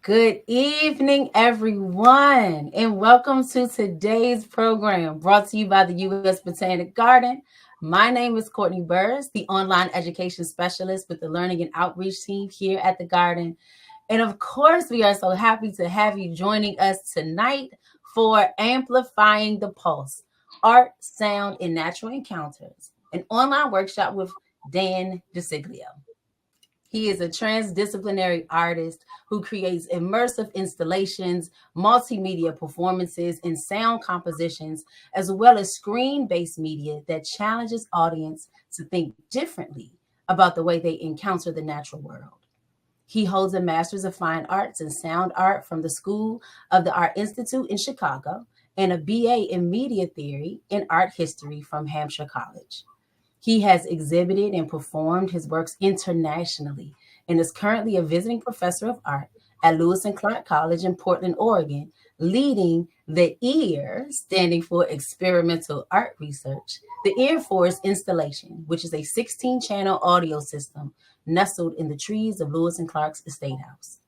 Good evening, everyone, and welcome to today's program brought to you by the U.S. Botanic Garden. My name is Courtney Burrs, the online education specialist with the Learning and Outreach team here at the Garden. And of course, we are so happy to have you joining us tonight for Amplifying the Pulse Art, Sound, and Natural Encounters, an online workshop with Dan Disciglio. He is a transdisciplinary artist who creates immersive installations, multimedia performances, and sound compositions, as well as screen based media that challenges audience to think differently about the way they encounter the natural world. He holds a Master's of Fine Arts in Sound Art from the School of the Art Institute in Chicago and a BA in Media Theory and Art History from Hampshire College. He has exhibited and performed his works internationally and is currently a visiting professor of art at Lewis and Clark College in Portland, Oregon, leading the EAR, standing for Experimental Art Research, the Ear Forest installation, which is a 16-channel audio system nestled in the trees of Lewis and Clark's estate house.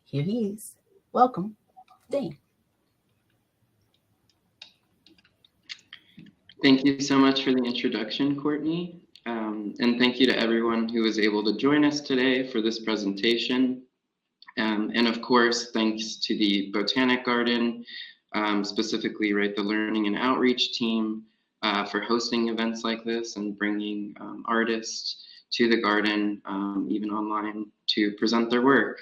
Here he is. Welcome, Dan. Thank you so much for the introduction, Courtney. And thank you to everyone who was able to join us today for this presentation. And of course, thanks to the Botanic Garden, specifically the Learning and Outreach team for hosting events like this and bringing artists to the garden, even online, to present their work.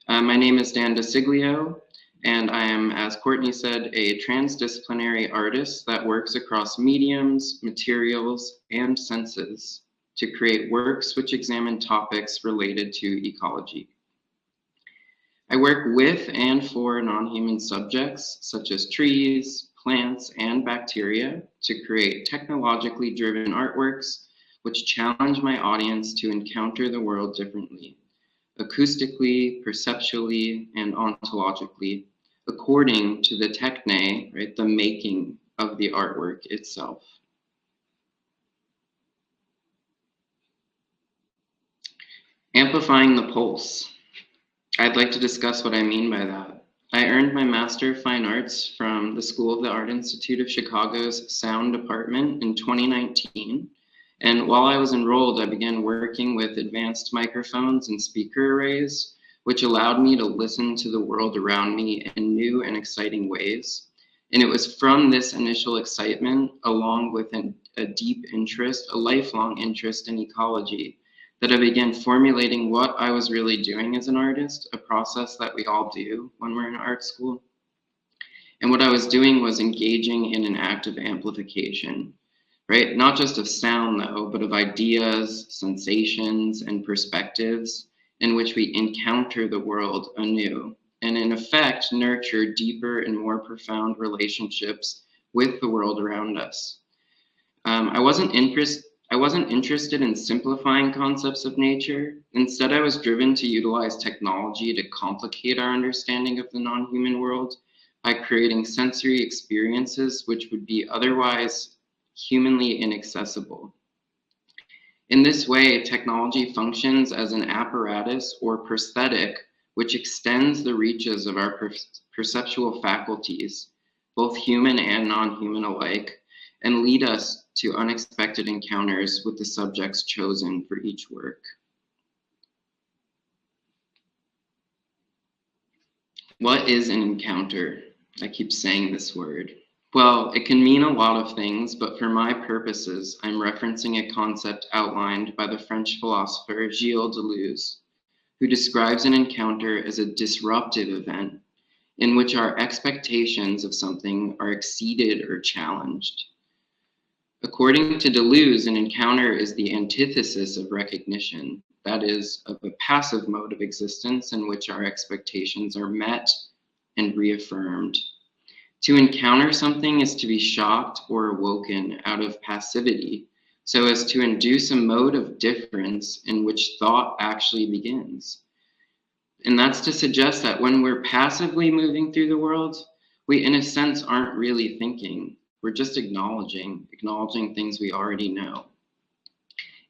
My name is Dan Disciglio, and I am, as Courtney said, a transdisciplinary artist that works across mediums, materials, and senses to create works which examine topics related to ecology. I work with and for non-human subjects such as trees, plants, and bacteria to create technologically driven artworks which challenge my audience to encounter the world differently, acoustically, perceptually, and ontologically, according to the techne, the making of the artwork itself. Amplifying the pulse. I'd like to discuss what I mean by that. I earned my Master of Fine Arts from the School of the Art Institute of Chicago's Sound Department in 2019. And while I was enrolled, I began working with advanced microphones and speaker arrays, which allowed me to listen to the world around me in new and exciting ways. And it was from this initial excitement, along with a deep interest, a lifelong interest in ecology, that I began formulating what I was really doing as an artist, a process that we all do when we're in art school. And what I was doing was engaging in an act of amplification, right? Not just of sound though, but of ideas, sensations, and perspectives in which we encounter the world anew, and in effect, nurture deeper and more profound relationships with the world around us. I wasn't interested in simplifying concepts of nature. Instead, I was driven to utilize technology to complicate our understanding of the non-human world by creating sensory experiences which would be otherwise humanly inaccessible. In this way, technology functions as an apparatus or prosthetic which extends the reaches of our perceptual faculties, both human and non-human alike, and lead us to unexpected encounters with the subjects chosen for each work. What is an encounter? I keep saying this word. Well, it can mean a lot of things, but for my purposes, I'm referencing a concept outlined by the French philosopher Gilles Deleuze, who describes an encounter as a disruptive event in which our expectations of something are exceeded or challenged. According to Deleuze, an encounter is the antithesis of recognition, that is, of a passive mode of existence in which our expectations are met and reaffirmed. To encounter something is to be shocked or awoken out of passivity, so as to induce a mode of difference in which thought actually begins. And that's to suggest that when we're passively moving through the world, we in a sense aren't really thinking. We're just acknowledging things we already know.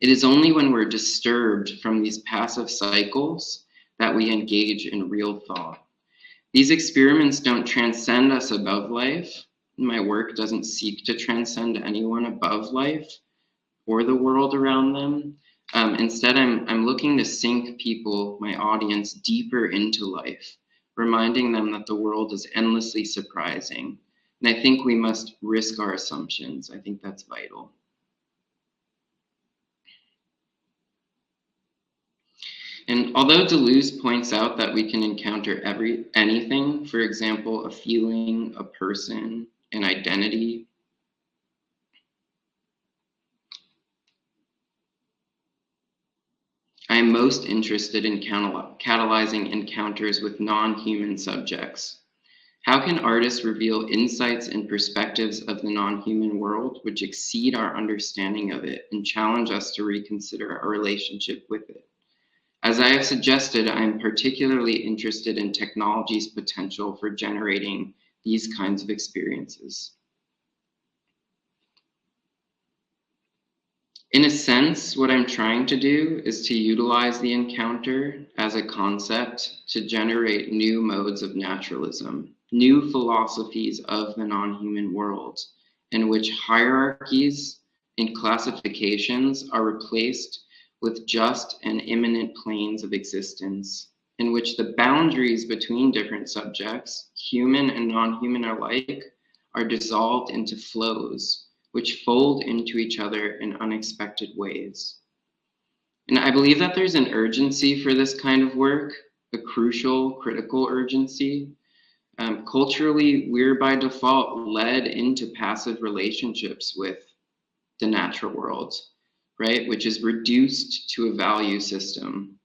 It is only when we're disturbed from these passive cycles that we engage in real thought. These experiments don't transcend us above life. My work doesn't seek to transcend anyone above life or the world around them. Instead, I'm looking to sink people, my audience, deeper into life, reminding them that the world is endlessly surprising. And I think we must risk our assumptions. I think that's vital. And although Deleuze points out that we can encounter anything, for example, a feeling, a person, an identity, I am most interested in catalyzing encounters with non-human subjects. How can artists reveal insights and perspectives of the non-human world which exceed our understanding of it and challenge us to reconsider our relationship with it? As I have suggested, I am particularly interested in technology's potential for generating these kinds of experiences. In a sense, what I'm trying to do is to utilize the encounter as a concept to generate new modes of naturalism, new philosophies of the non-human world, in which hierarchies and classifications are replaced with just and immanent planes of existence, in which the boundaries between different subjects, human and non-human alike, are dissolved into flows, which fold into each other in unexpected ways. And I believe that there's an urgency for this kind of work, a crucial, critical urgency. Culturally, we're by default led into passive relationships with the natural world, right? Which is reduced to a value system.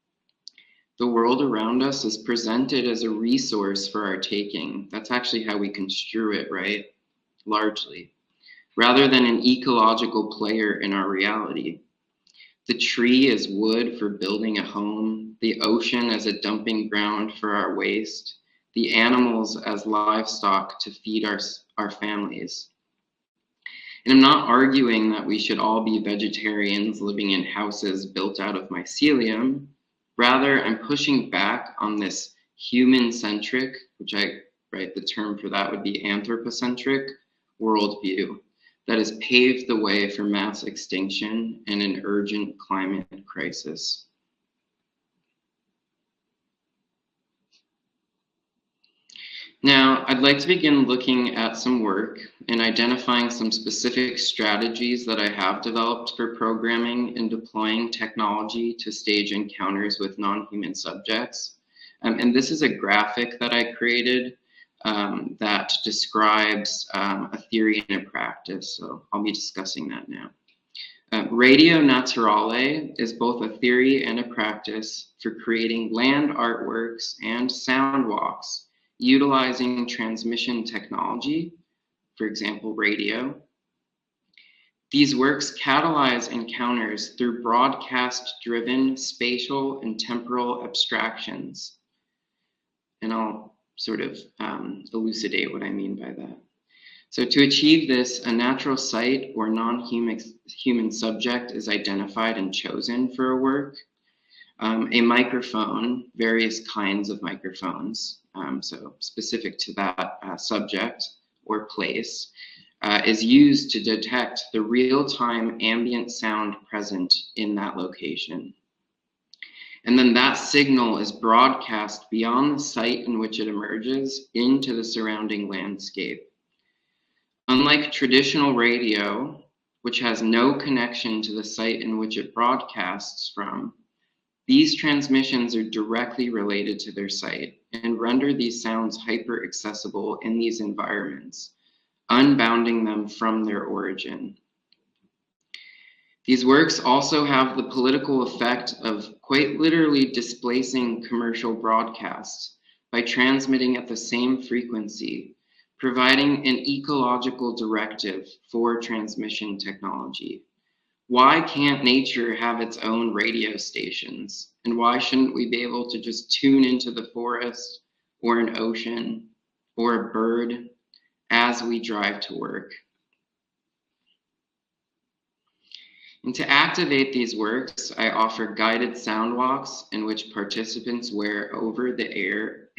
The world around us is presented as a resource for our taking. That's actually how we construe it, right? Largely, rather than an ecological player in our reality. The tree as wood for building a home, the ocean as a dumping ground for our waste, the animals as livestock to feed our families. And I'm not arguing that we should all be vegetarians living in houses built out of mycelium. Rather, I'm pushing back on this human-centric, the term for that would be anthropocentric, worldview that has paved the way for mass extinction and an urgent climate crisis. Now, I'd like to begin looking at some work and identifying some specific strategies that I have developed for programming and deploying technology to stage encounters with non-human subjects. And this is a graphic that I created that describes a theory and a practice. So I'll be discussing that now. Radio Naturale is both a theory and a practice for creating land artworks and sound walks utilizing transmission technology, for example, radio. These works catalyze encounters through broadcast-driven spatial and temporal abstractions. And I'll sort of elucidate what I mean by that. So to achieve this, a natural site or non-human subject is identified and chosen for a work. A microphone, various kinds of microphones, so specific to that subject or place, is used to detect the real-time ambient sound present in that location. And then that signal is broadcast beyond the site in which it emerges into the surrounding landscape. Unlike traditional radio, which has no connection to the site in which it broadcasts from, these transmissions are directly related to their site and render these sounds hyper accessible in these environments, unbounding them from their origin. These works also have the political effect of quite literally displacing commercial broadcasts by transmitting at the same frequency, providing an ecological directive for transmission technology. Why can't nature have its own radio stations? And why shouldn't we be able to just tune into the forest or an ocean or a bird as we drive to work? And to activate these works, I offer guided sound walks in which participants wear over the air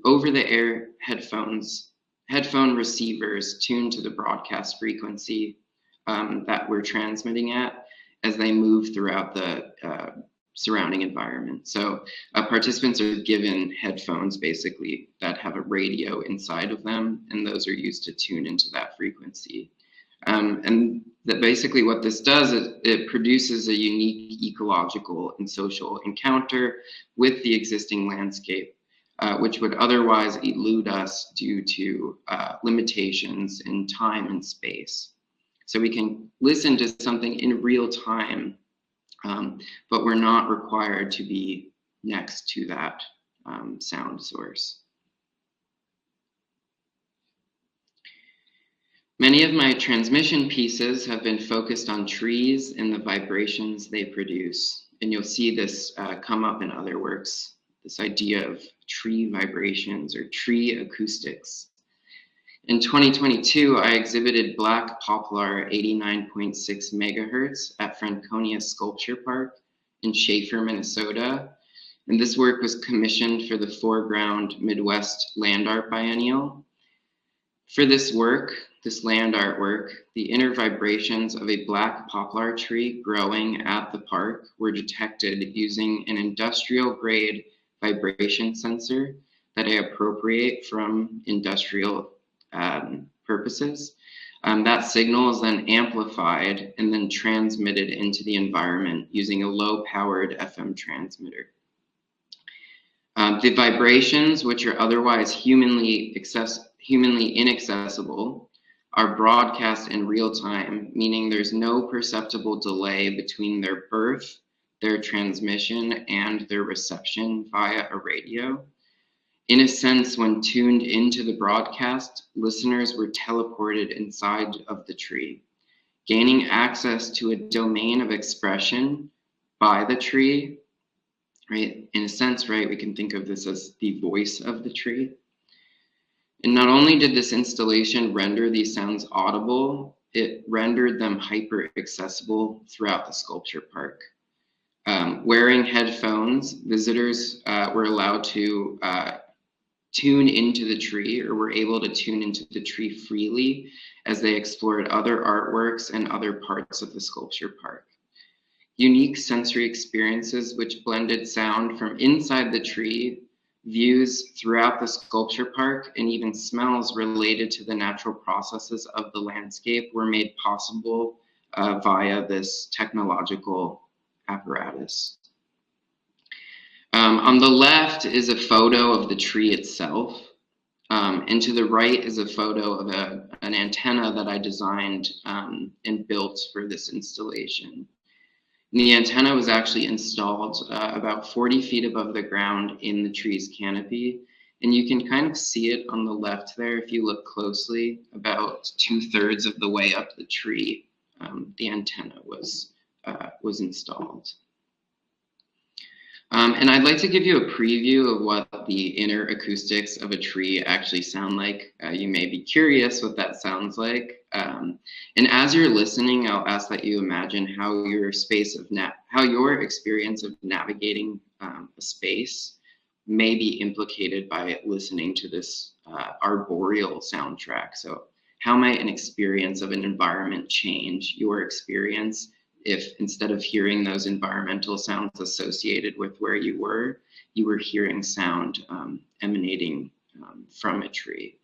over the air headphone receivers tuned to the broadcast frequency that we're transmitting at as they move throughout the surrounding environment. So participants are given headphones basically that have a radio inside of them, and those are used to tune into that frequency. And that basically what this does is it produces a unique ecological and social encounter with the existing landscape, which would otherwise elude us due to limitations in time and space. So we can listen to something in real time, but we're not required to be next to that sound source. Many of my transmission pieces have been focused on trees and the vibrations they produce. And you'll see this come up in other works, this idea of tree vibrations or tree acoustics. In 2022, I exhibited Black Poplar 89.6 megahertz at Franconia Sculpture Park in Schaefer, Minnesota. And this work was commissioned for the Foreground Midwest Land Art Biennial. For this work, this land artwork, the inner vibrations of a black poplar tree growing at the park were detected using an industrial grade vibration sensor that I appropriate from industrial purposes. That signal is then amplified and then transmitted into the environment using a low-powered FM transmitter. The vibrations, which are otherwise humanly inaccessible, are broadcast in real time, meaning there's no perceptible delay between their birth, their transmission, and their reception via a radio. In a sense, when tuned into the broadcast, listeners were teleported inside of the tree, gaining access to a domain of expression by the tree, right? In a sense, right, we can think of this as the voice of the tree. And not only did this installation render these sounds audible, it rendered them hyper accessible throughout the sculpture park. Wearing headphones, visitors were allowed to tune into the tree, or were able to tune into the tree freely as they explored other artworks and other parts of the sculpture park. Unique sensory experiences which blended sound from inside the tree, views throughout the sculpture park, and even smells related to the natural processes of the landscape were made possible via this technological apparatus. On the left is a photo of the tree itself, and to the right is a photo of an antenna that I designed and built for this installation. And the antenna was actually installed about 40 feet above the ground in the tree's canopy, and you can kind of see it on the left there if you look closely. About 2/3 of the way up the tree, the antenna was installed. And I'd like to give you a preview of what the inner acoustics of a tree actually sound like. You may be curious what that sounds like. And as you're listening, I'll ask that you imagine how your experience of navigating a space may be implicated by listening to this arboreal soundtrack. So how might an experience of an environment change your experience if instead of hearing those environmental sounds associated with where you were hearing sound emanating from a tree?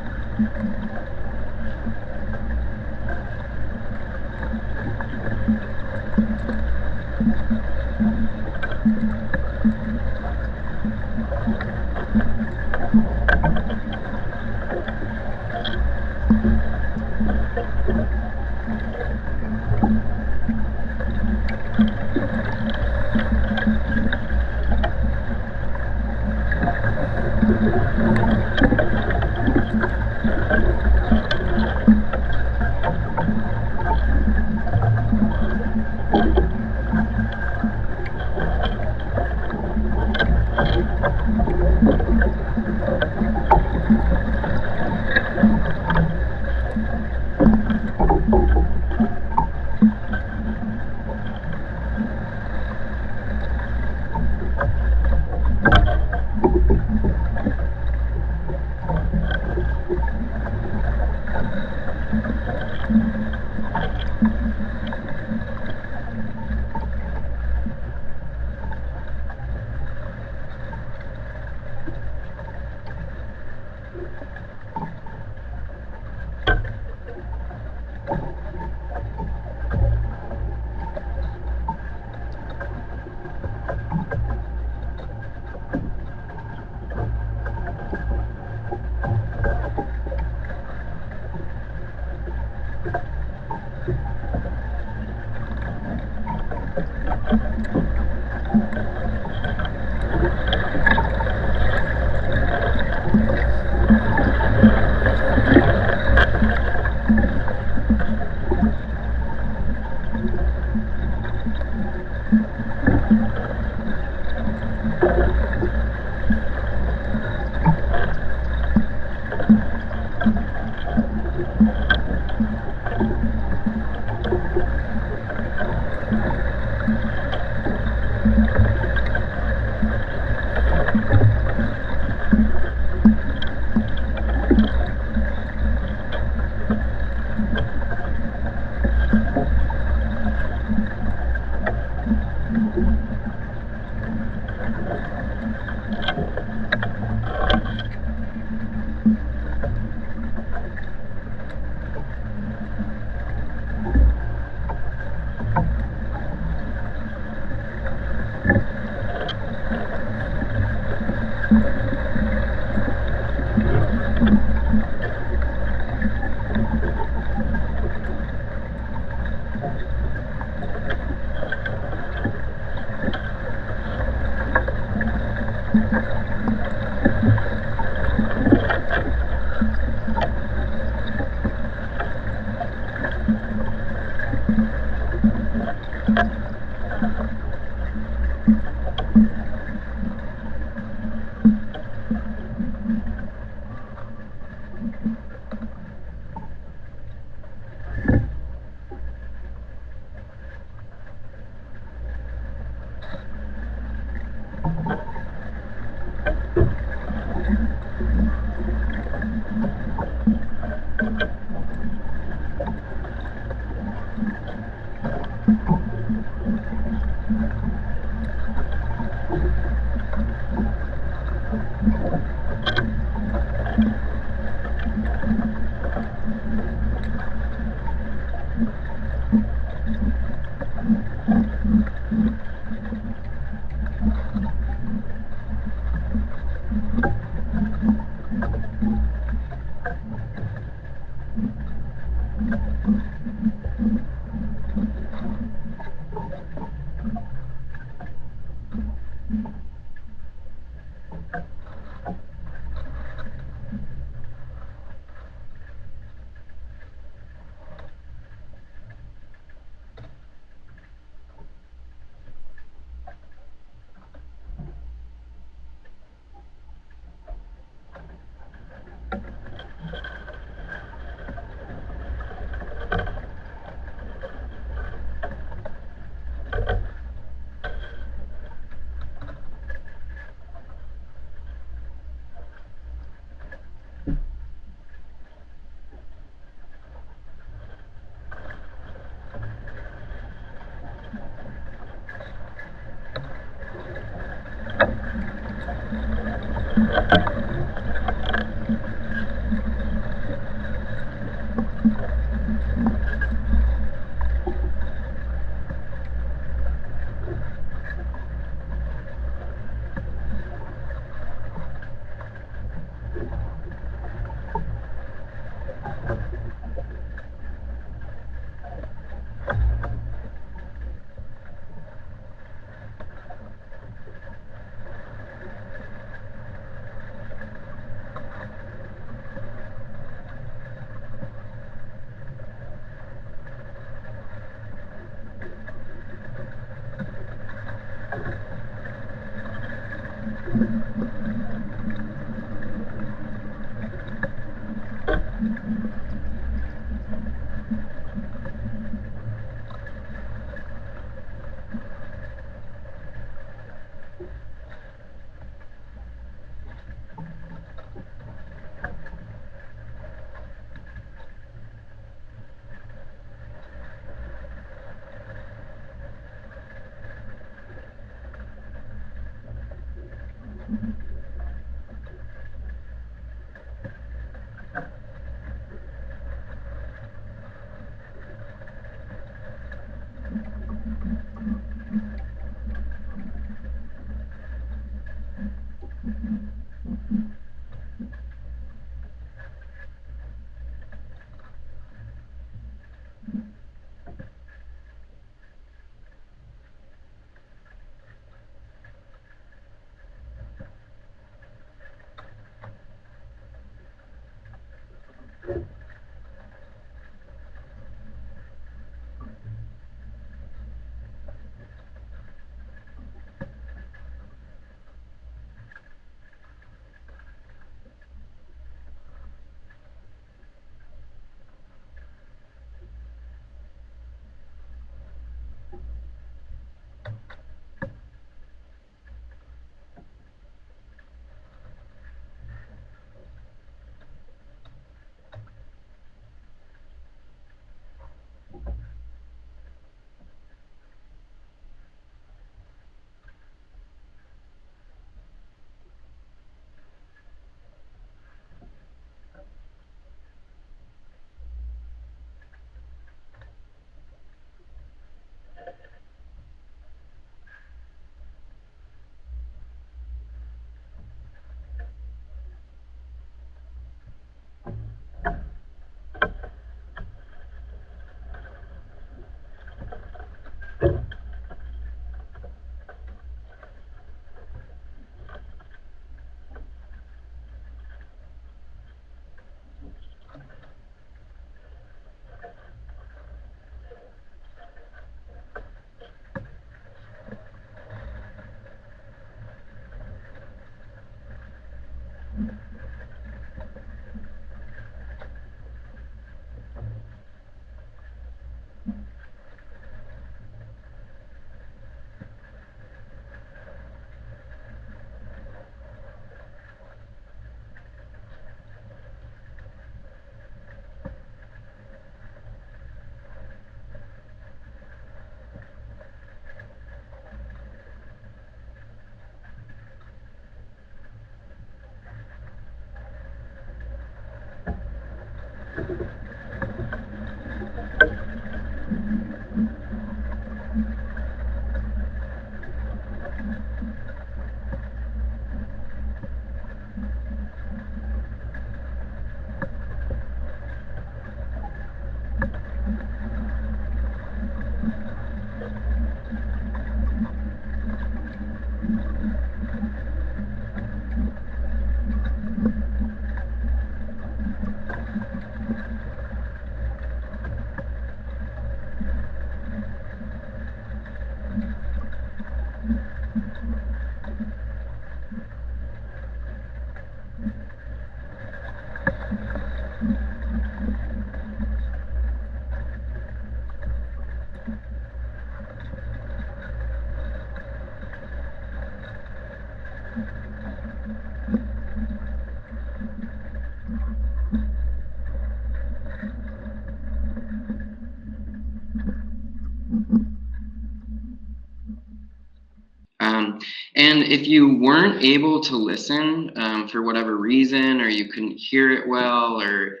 And if you weren't able to listen for whatever reason, or you couldn't hear it well, or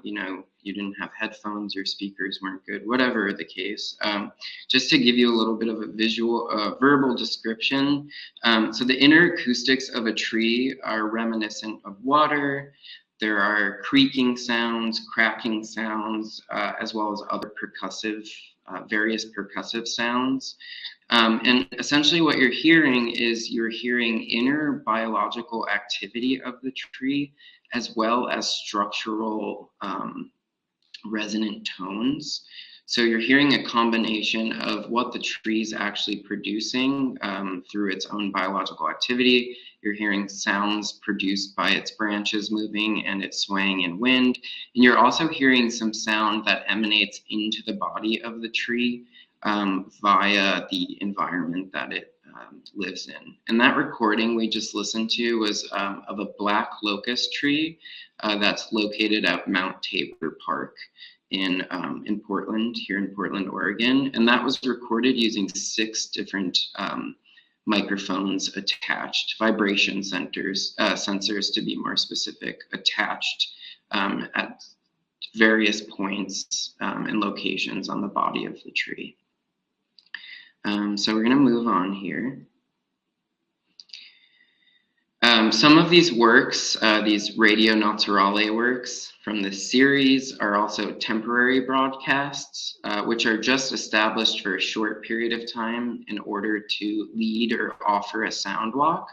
you didn't have headphones, your speakers weren't good, whatever the case, just to give you a little bit of a visual, verbal description. So the inner acoustics of a tree are reminiscent of water. There are creaking sounds, cracking sounds, as well as other percussive, various percussive sounds. And essentially what you're hearing is you're hearing inner biological activity of the tree, as well as structural resonant tones. So you're hearing a combination of what the tree is actually producing through its own biological activity. You're hearing sounds produced by its branches moving and its swaying in wind. And you're also hearing some sound that emanates into the body of the tree via the environment that it lives in. And that recording we just listened to was of a black locust tree that's located at Mount Tabor Park in Portland, here in Portland, Oregon. And that was recorded using 6 different microphones attached, vibration sensors to be more specific, attached at various points and locations on the body of the tree. So we're going to move on here. Some of these works, these radio naturale works from this series, are also temporary broadcasts, which are just established for a short period of time in order to lead or offer a sound walk.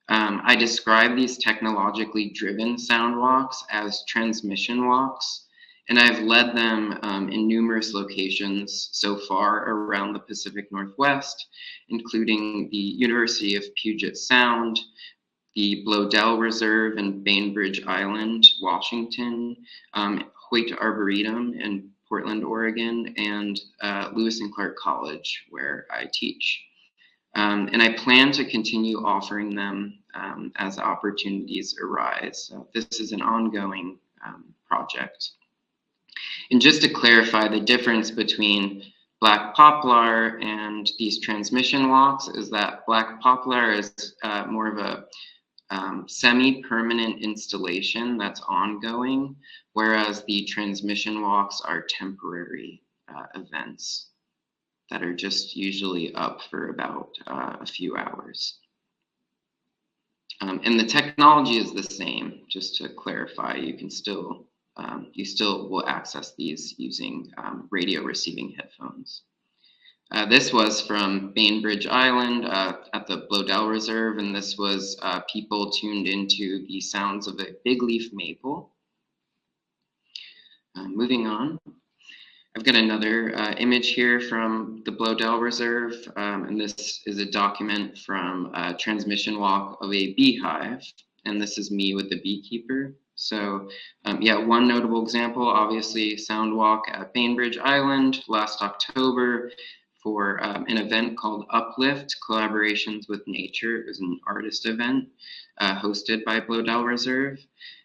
I describe these technologically driven sound walks as transmission walks, and I've led them in numerous locations so far around the Pacific Northwest, including the University of Puget Sound, the Bloedel Reserve in Bainbridge Island, Washington, Hoyt Arboretum in Portland, Oregon, and Lewis and Clark College, where I teach. And I plan to continue offering them as opportunities arise. So this is an ongoing project. And just to clarify, the difference between black poplar and these transmission walks is that black poplar is more of a semi-permanent installation that's ongoing, whereas the transmission walks are temporary events that are just usually up for about a few hours. And the technology is the same, just to clarify. You can still, you still will access these using radio receiving headphones. This was from Bainbridge Island at the Bloedel Reserve, and this was people tuned into the sounds of a big leaf maple. Moving on, I've got another image here from the Bloedel Reserve, and this is a document from a transmission walk of a beehive, and this is me with the beekeeper. So yeah, one notable example, obviously sound walk at Bainbridge Island last October for an event called Uplift, Collaborations with Nature. It was an artist event hosted by Bloedel Reserve.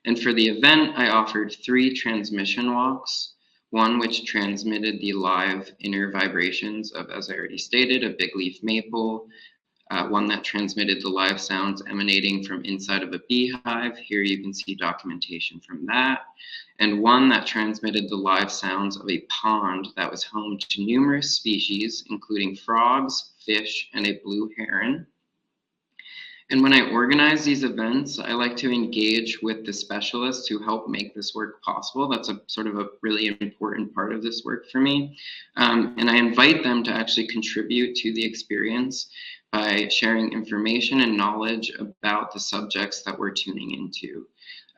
And for the event, I offered 3 transmission walks, one which transmitted the live inner vibrations of, as I already stated, a big leaf maple, one that transmitted the live sounds emanating from inside of a beehive. Here you can see documentation from that. And one that transmitted the live sounds of a pond that was home to numerous species, including frogs, fish, and a blue heron. And when I organize these events, I like to engage with the specialists who help make this work possible. That's a sort of a really important part of this work for me. And I invite them to actually contribute to the experience by sharing information and knowledge about the subjects that we're tuning into.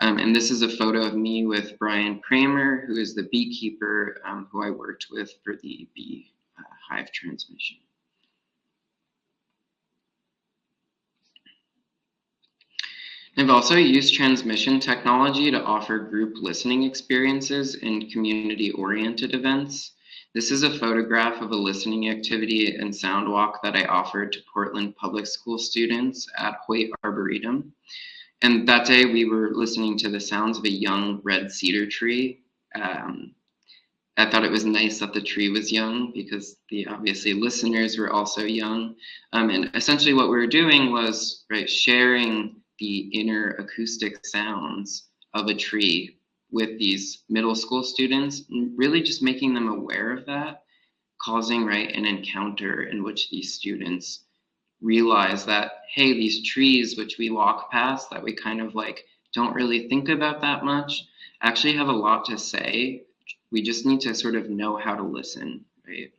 And this is a photo of me with Brian Kramer, who is the beekeeper who I worked with for the bee hive transmission. I've also used transmission technology to offer group listening experiences in community-oriented events. This is a photograph of a listening activity and sound walk that I offered to Portland Public School students at Hoyt Arboretum. And that day we were listening to the sounds of a young red cedar tree. I thought it was nice that the tree was young because the obviously listeners were also young. And essentially what we were doing was sharing the inner acoustic sounds of a tree with these middle school students, and really just making them aware of that, causing an encounter in which these students realize that, hey, these trees which we walk past that we kind of don't really think about that much actually have a lot to say. We just need to sort of know how to listen, right?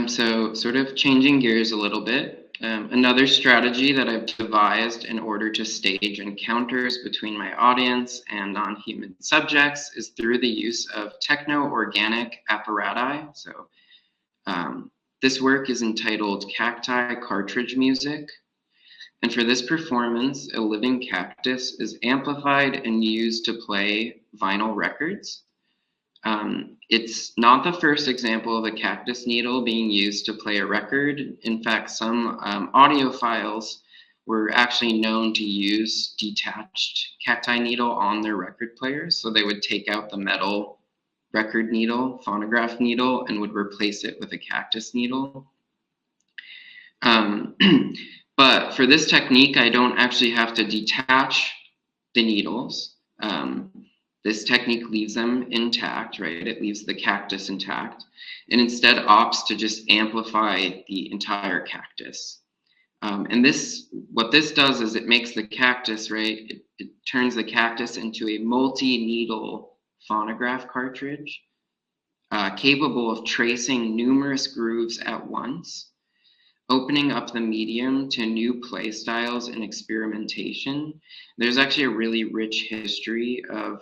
So sort of changing gears a little bit, another strategy that I've devised in order to stage encounters between my audience and non-human subjects is through the use of techno-organic apparati. So this work is entitled Cacti Cartridge Music. And for this performance, a living cactus is amplified and used to play vinyl records. It's not the first example of a cactus needle being used to play a record. In fact, some audiophiles were actually known to use detached cacti needle on their record players. So they would take out the metal record needle, phonograph needle, and would replace it with a cactus needle. But for this technique, I don't actually have to detach the needles. This technique leaves them intact, right? It leaves the cactus intact, and instead opts to just amplify the entire cactus. And what this does is it makes the cactus, it turns the cactus into a multi-needle phonograph cartridge, capable of tracing numerous grooves at once, opening up the medium to new play styles and experimentation. There's actually a really rich history of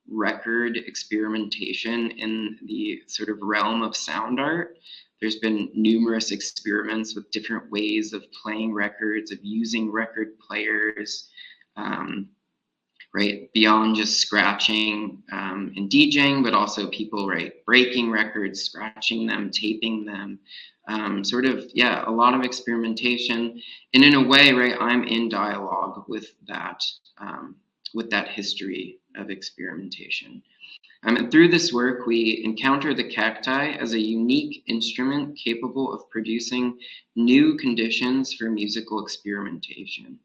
record experimentation in the sort of realm of sound art. There's been numerous experiments with different ways of playing records, of using record players, beyond just scratching and DJing, but also people, breaking records, scratching them, taping them. A lot of experimentation, and in a way, I'm in dialogue with that history of experimentation. And through this work, we encounter the cacti as a unique instrument capable of producing new conditions for musical experimentation.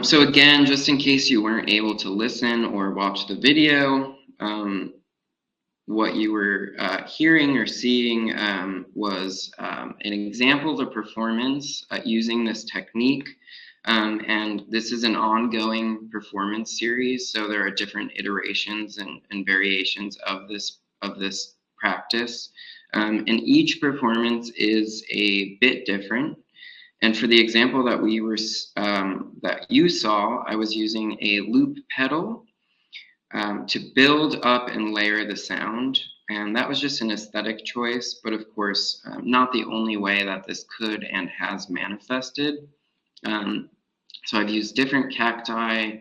So again, just in case you weren't able to listen or watch the video, what you were hearing or seeing was an example of a performance using this technique. And this is an ongoing performance series, so there are different iterations and variations of this practice. And each performance is a bit different. And for the example that that you saw, I was using a loop pedal to build up and layer the sound. And that was just an aesthetic choice, but of course, not the only way that this could and has manifested. So I've used different cacti,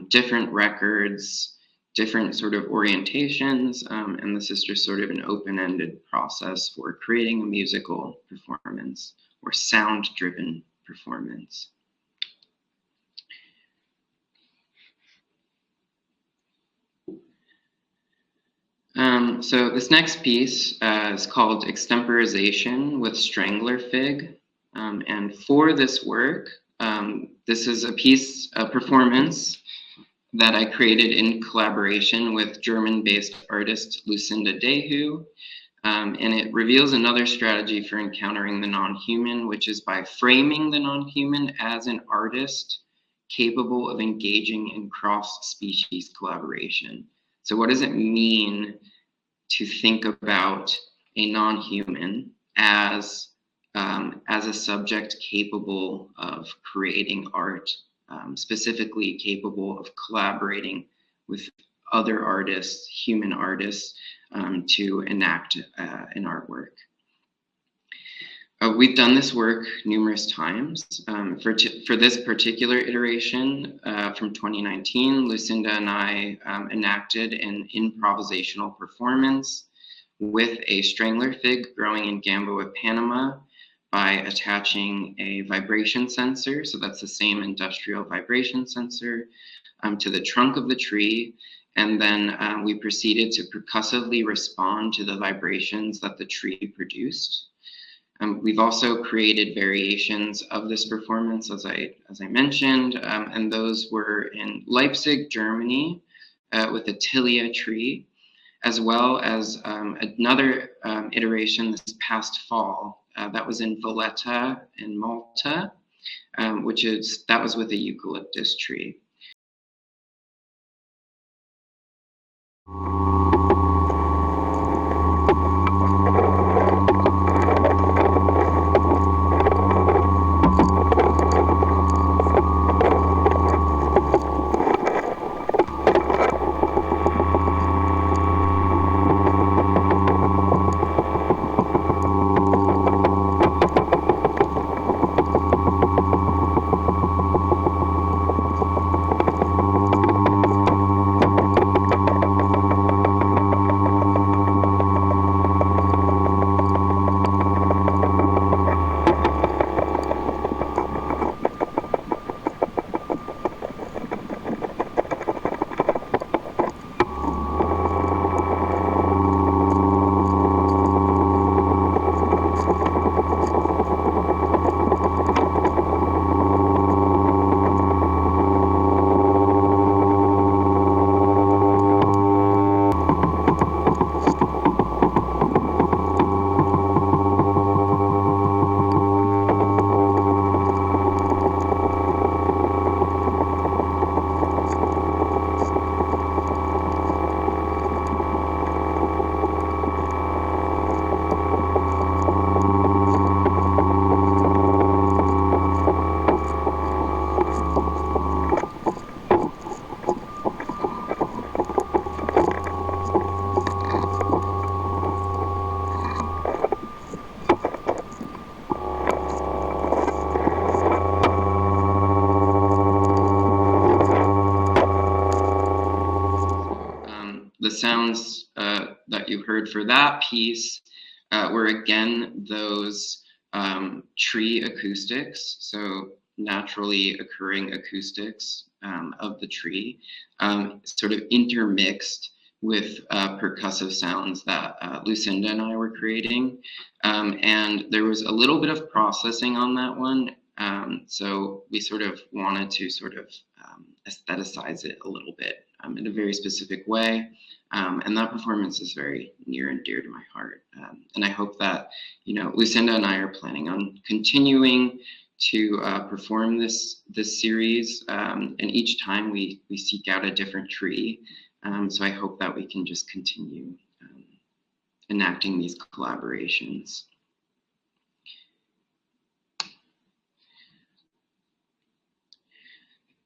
different records, different sort of orientations, and this is just sort of an open-ended process for creating a musical performance or sound-driven performance. So this next piece is called Extemporization with Strangler Fig. And for this work, this is a performance that I created in collaboration with German-based artist Lucinda Dehu. And it reveals another strategy for encountering the non-human, which is by framing the non-human as an artist capable of engaging in cross-species collaboration. So what does it mean to think about a non-human as a subject capable of creating art, specifically capable of collaborating with other artists, human artists, to enact an artwork? We've done this work numerous times. For this particular iteration from 2019, Lucinda and I enacted an improvisational performance with a strangler fig growing in Gamboa, Panama, by attaching a vibration sensor, so that's the same industrial vibration sensor, to the trunk of the tree. And then we proceeded to percussively respond to the vibrations that the tree produced. We've also created variations of this performance, as I mentioned, and those were in Leipzig, Germany, with a tilia tree, as well as another iteration this past fall that was in Valletta in Malta, that was with a eucalyptus tree. The sounds that you heard for that piece were again those tree acoustics, so naturally occurring acoustics of the tree, sort of intermixed with percussive sounds that Lucinda and I were creating. And there was a little bit of processing on that one. So we sort of wanted to sort of aestheticize it a little bit in a very specific way. And that performance is very near and dear to my heart. And I hope that, Lucinda and I are planning on continuing to perform this series. And each time we seek out a different tree. So I hope that we can just continue enacting these collaborations.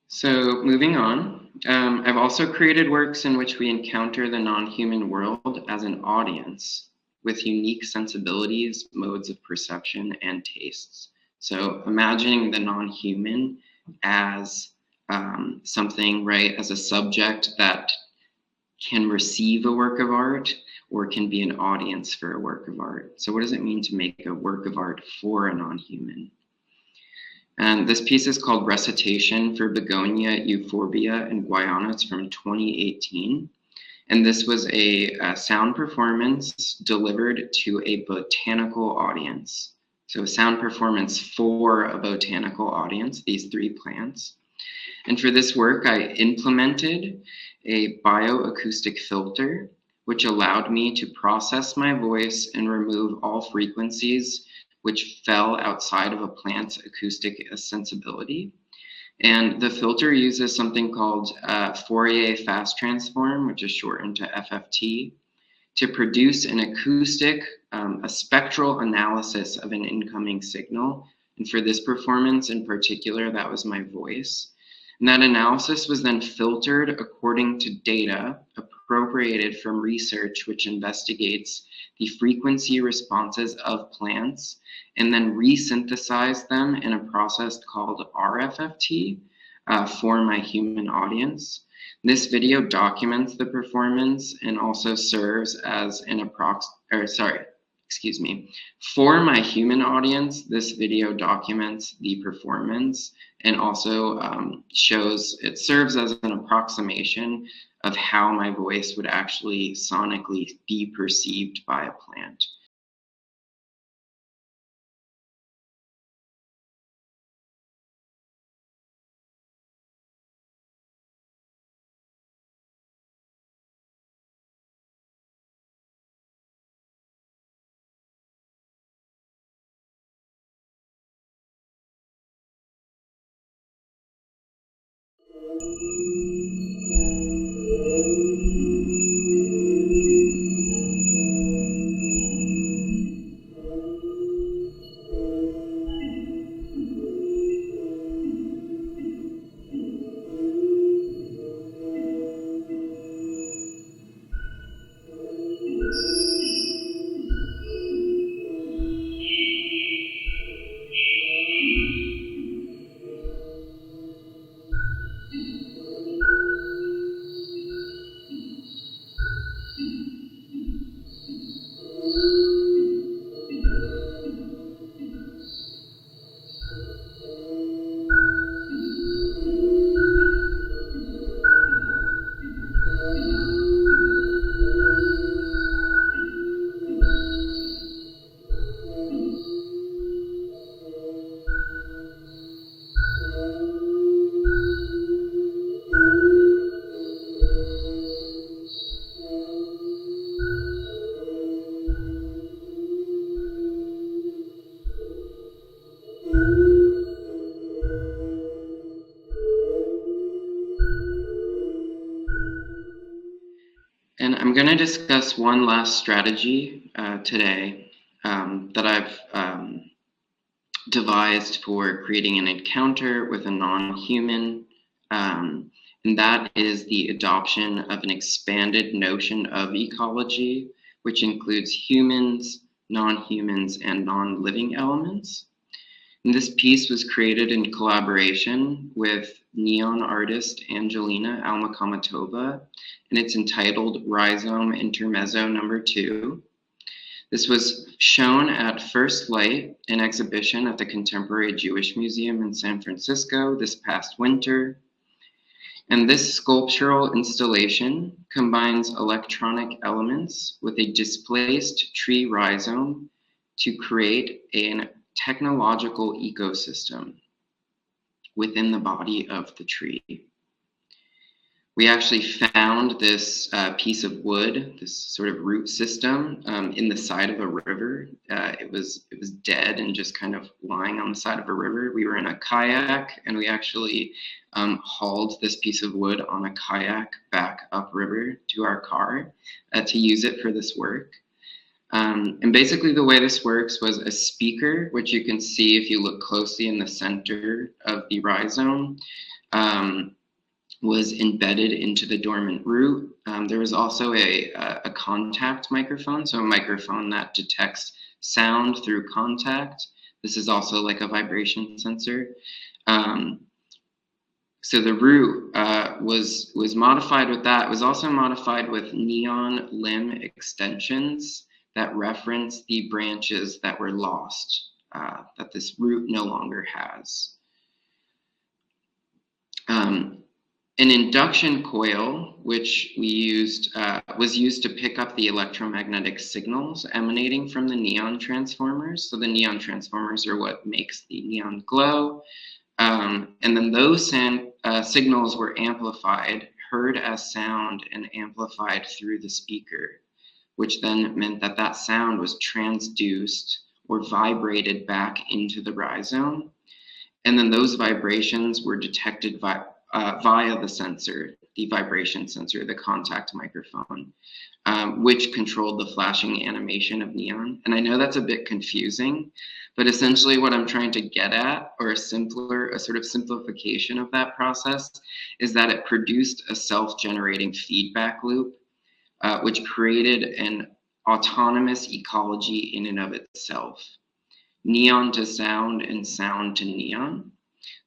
So moving on, I've also created works in which we encounter the non-human world as an audience with unique sensibilities, modes of perception, and tastes. So imagining the non-human as something, right, as a subject that can receive a work of art or can be an audience for a work of art. So what does it mean to make a work of art for a non-human? And this piece is called Recitation for Begonia, Euphorbia, and Guiana. It's from 2018. And this was a sound performance delivered to a botanical audience. So a sound performance for a botanical audience, these three plants. And for this work, I implemented a bioacoustic filter, which allowed me to process my voice and remove all frequencies which fell outside of a plant's acoustic sensibility. And the filter uses something called Fourier fast transform, which is shortened to FFT, to produce an acoustic, a spectral analysis of an incoming signal. And for this performance in particular, that was my voice. And that analysis was then filtered according to data appropriated from research, which investigates the frequency responses of plants and then resynthesized them in a process called RFFT for my human audience. This video documents the performance and also serves as an for my human audience, this video documents the performance and also it serves as an approximation of how my voice would actually sonically be perceived by a plant. And I'm going to discuss one last strategy today that I've devised for creating an encounter with a non-human, and that is the adoption of an expanded notion of ecology, which includes humans, non-humans, and non-living elements. And this piece was created in collaboration with neon artist Angelina Almakamatova, and it's entitled Rhizome Intermezzo No. 2. This was shown at First Light, an exhibition at the Contemporary Jewish Museum in San Francisco this past winter. And this sculptural installation combines electronic elements with a displaced tree rhizome to create a technological ecosystem. within the body of the tree. We actually found this piece of wood, this sort of root system, in the side of a river. It was dead and just kind of lying on the side of a river. We were in a kayak, and we actually hauled this piece of wood on a kayak back upriver to our car to use it for this work. And basically the way this works was a speaker, which you can see if you look closely in the center of the rhizome, was embedded into the dormant root. There was also a contact microphone, so a microphone that detects sound through contact. This is also like a vibration sensor. So the root was modified with that. It was also modified with neon limb extensions that reference the branches that were lost, that this root no longer has. An induction coil, which we used, was used to pick up the electromagnetic signals emanating from the neon transformers. So the neon transformers are what makes the neon glow. And then those signals were amplified, heard as sound, and amplified through the speaker, which then meant that that sound was transduced or vibrated back into the rhizome. And then those vibrations were detected via the sensor, the vibration sensor, the contact microphone, which controlled the flashing animation of neon. And I know that's a bit confusing, but essentially what I'm trying to get at, or a sort of simplification of that process, is that it produced a self-generating feedback loop, which created an autonomous ecology in and of itself. Neon to sound and sound to neon.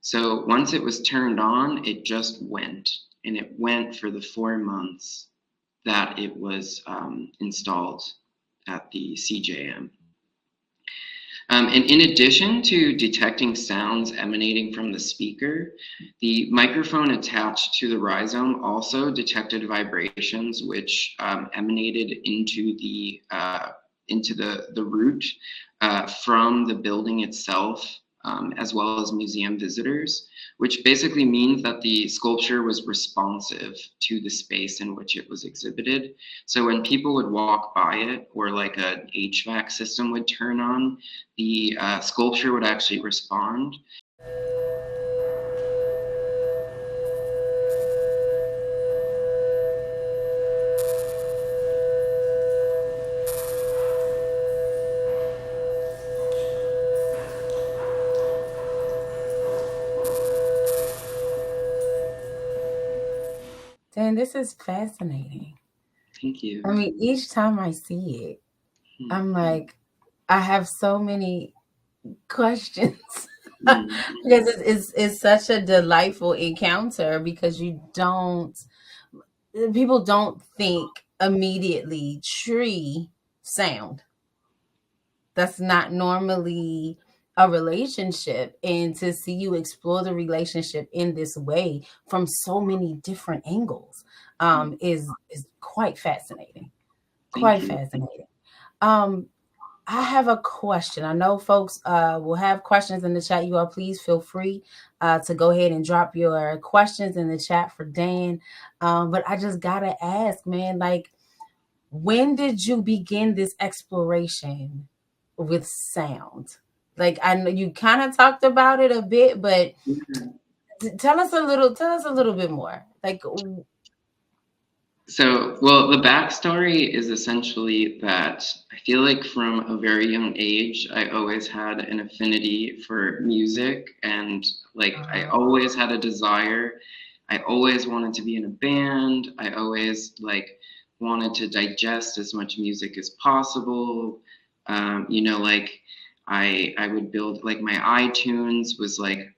So once it was turned on, it just went, and it went for the 4 months that it was installed at the CJM. And in addition to detecting sounds emanating from the speaker, the microphone attached to the rhizome also detected vibrations which emanated into the root from the building itself, as well as museum visitors, which basically means that the sculpture was responsive to the space in which it was exhibited. So when people would walk by it, or like an HVAC system would turn on, the sculpture would actually respond. Dan, this is fascinating. Thank you. I mean, each time I see it, I'm like, I have so many questions because it's such a delightful encounter, because people don't think immediately tree sound. That's not normally a relationship, and to see you explore the relationship in this way from so many different angles is quite fascinating. Quite fascinating. I have a question. I know folks will have questions in the chat. You all, please feel free to go ahead and drop your questions in the chat for Dan. But I just gotta ask, man, like, when did you begin this exploration with sound? Like, I know you kind of talked about it a bit, but tell us a little bit more. Like, so, well, the backstory is essentially that I feel like from a very young age, I always had an affinity for music, and like I always had a desire. I always wanted to be in a band. I always like wanted to digest as much music as possible. Like I would build, like, my iTunes was like,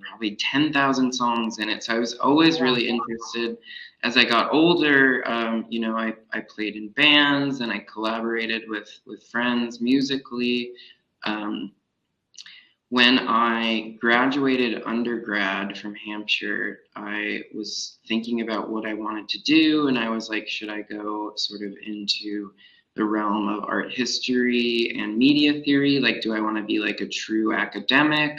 probably 10,000 songs in it. So I was always really interested. As I got older, I played in bands and I collaborated with friends musically. When I graduated undergrad from Hampshire, I was thinking about what I wanted to do, and I was like, should I go sort of into the realm of art history and media theory? Like, do I want to be like a true academic?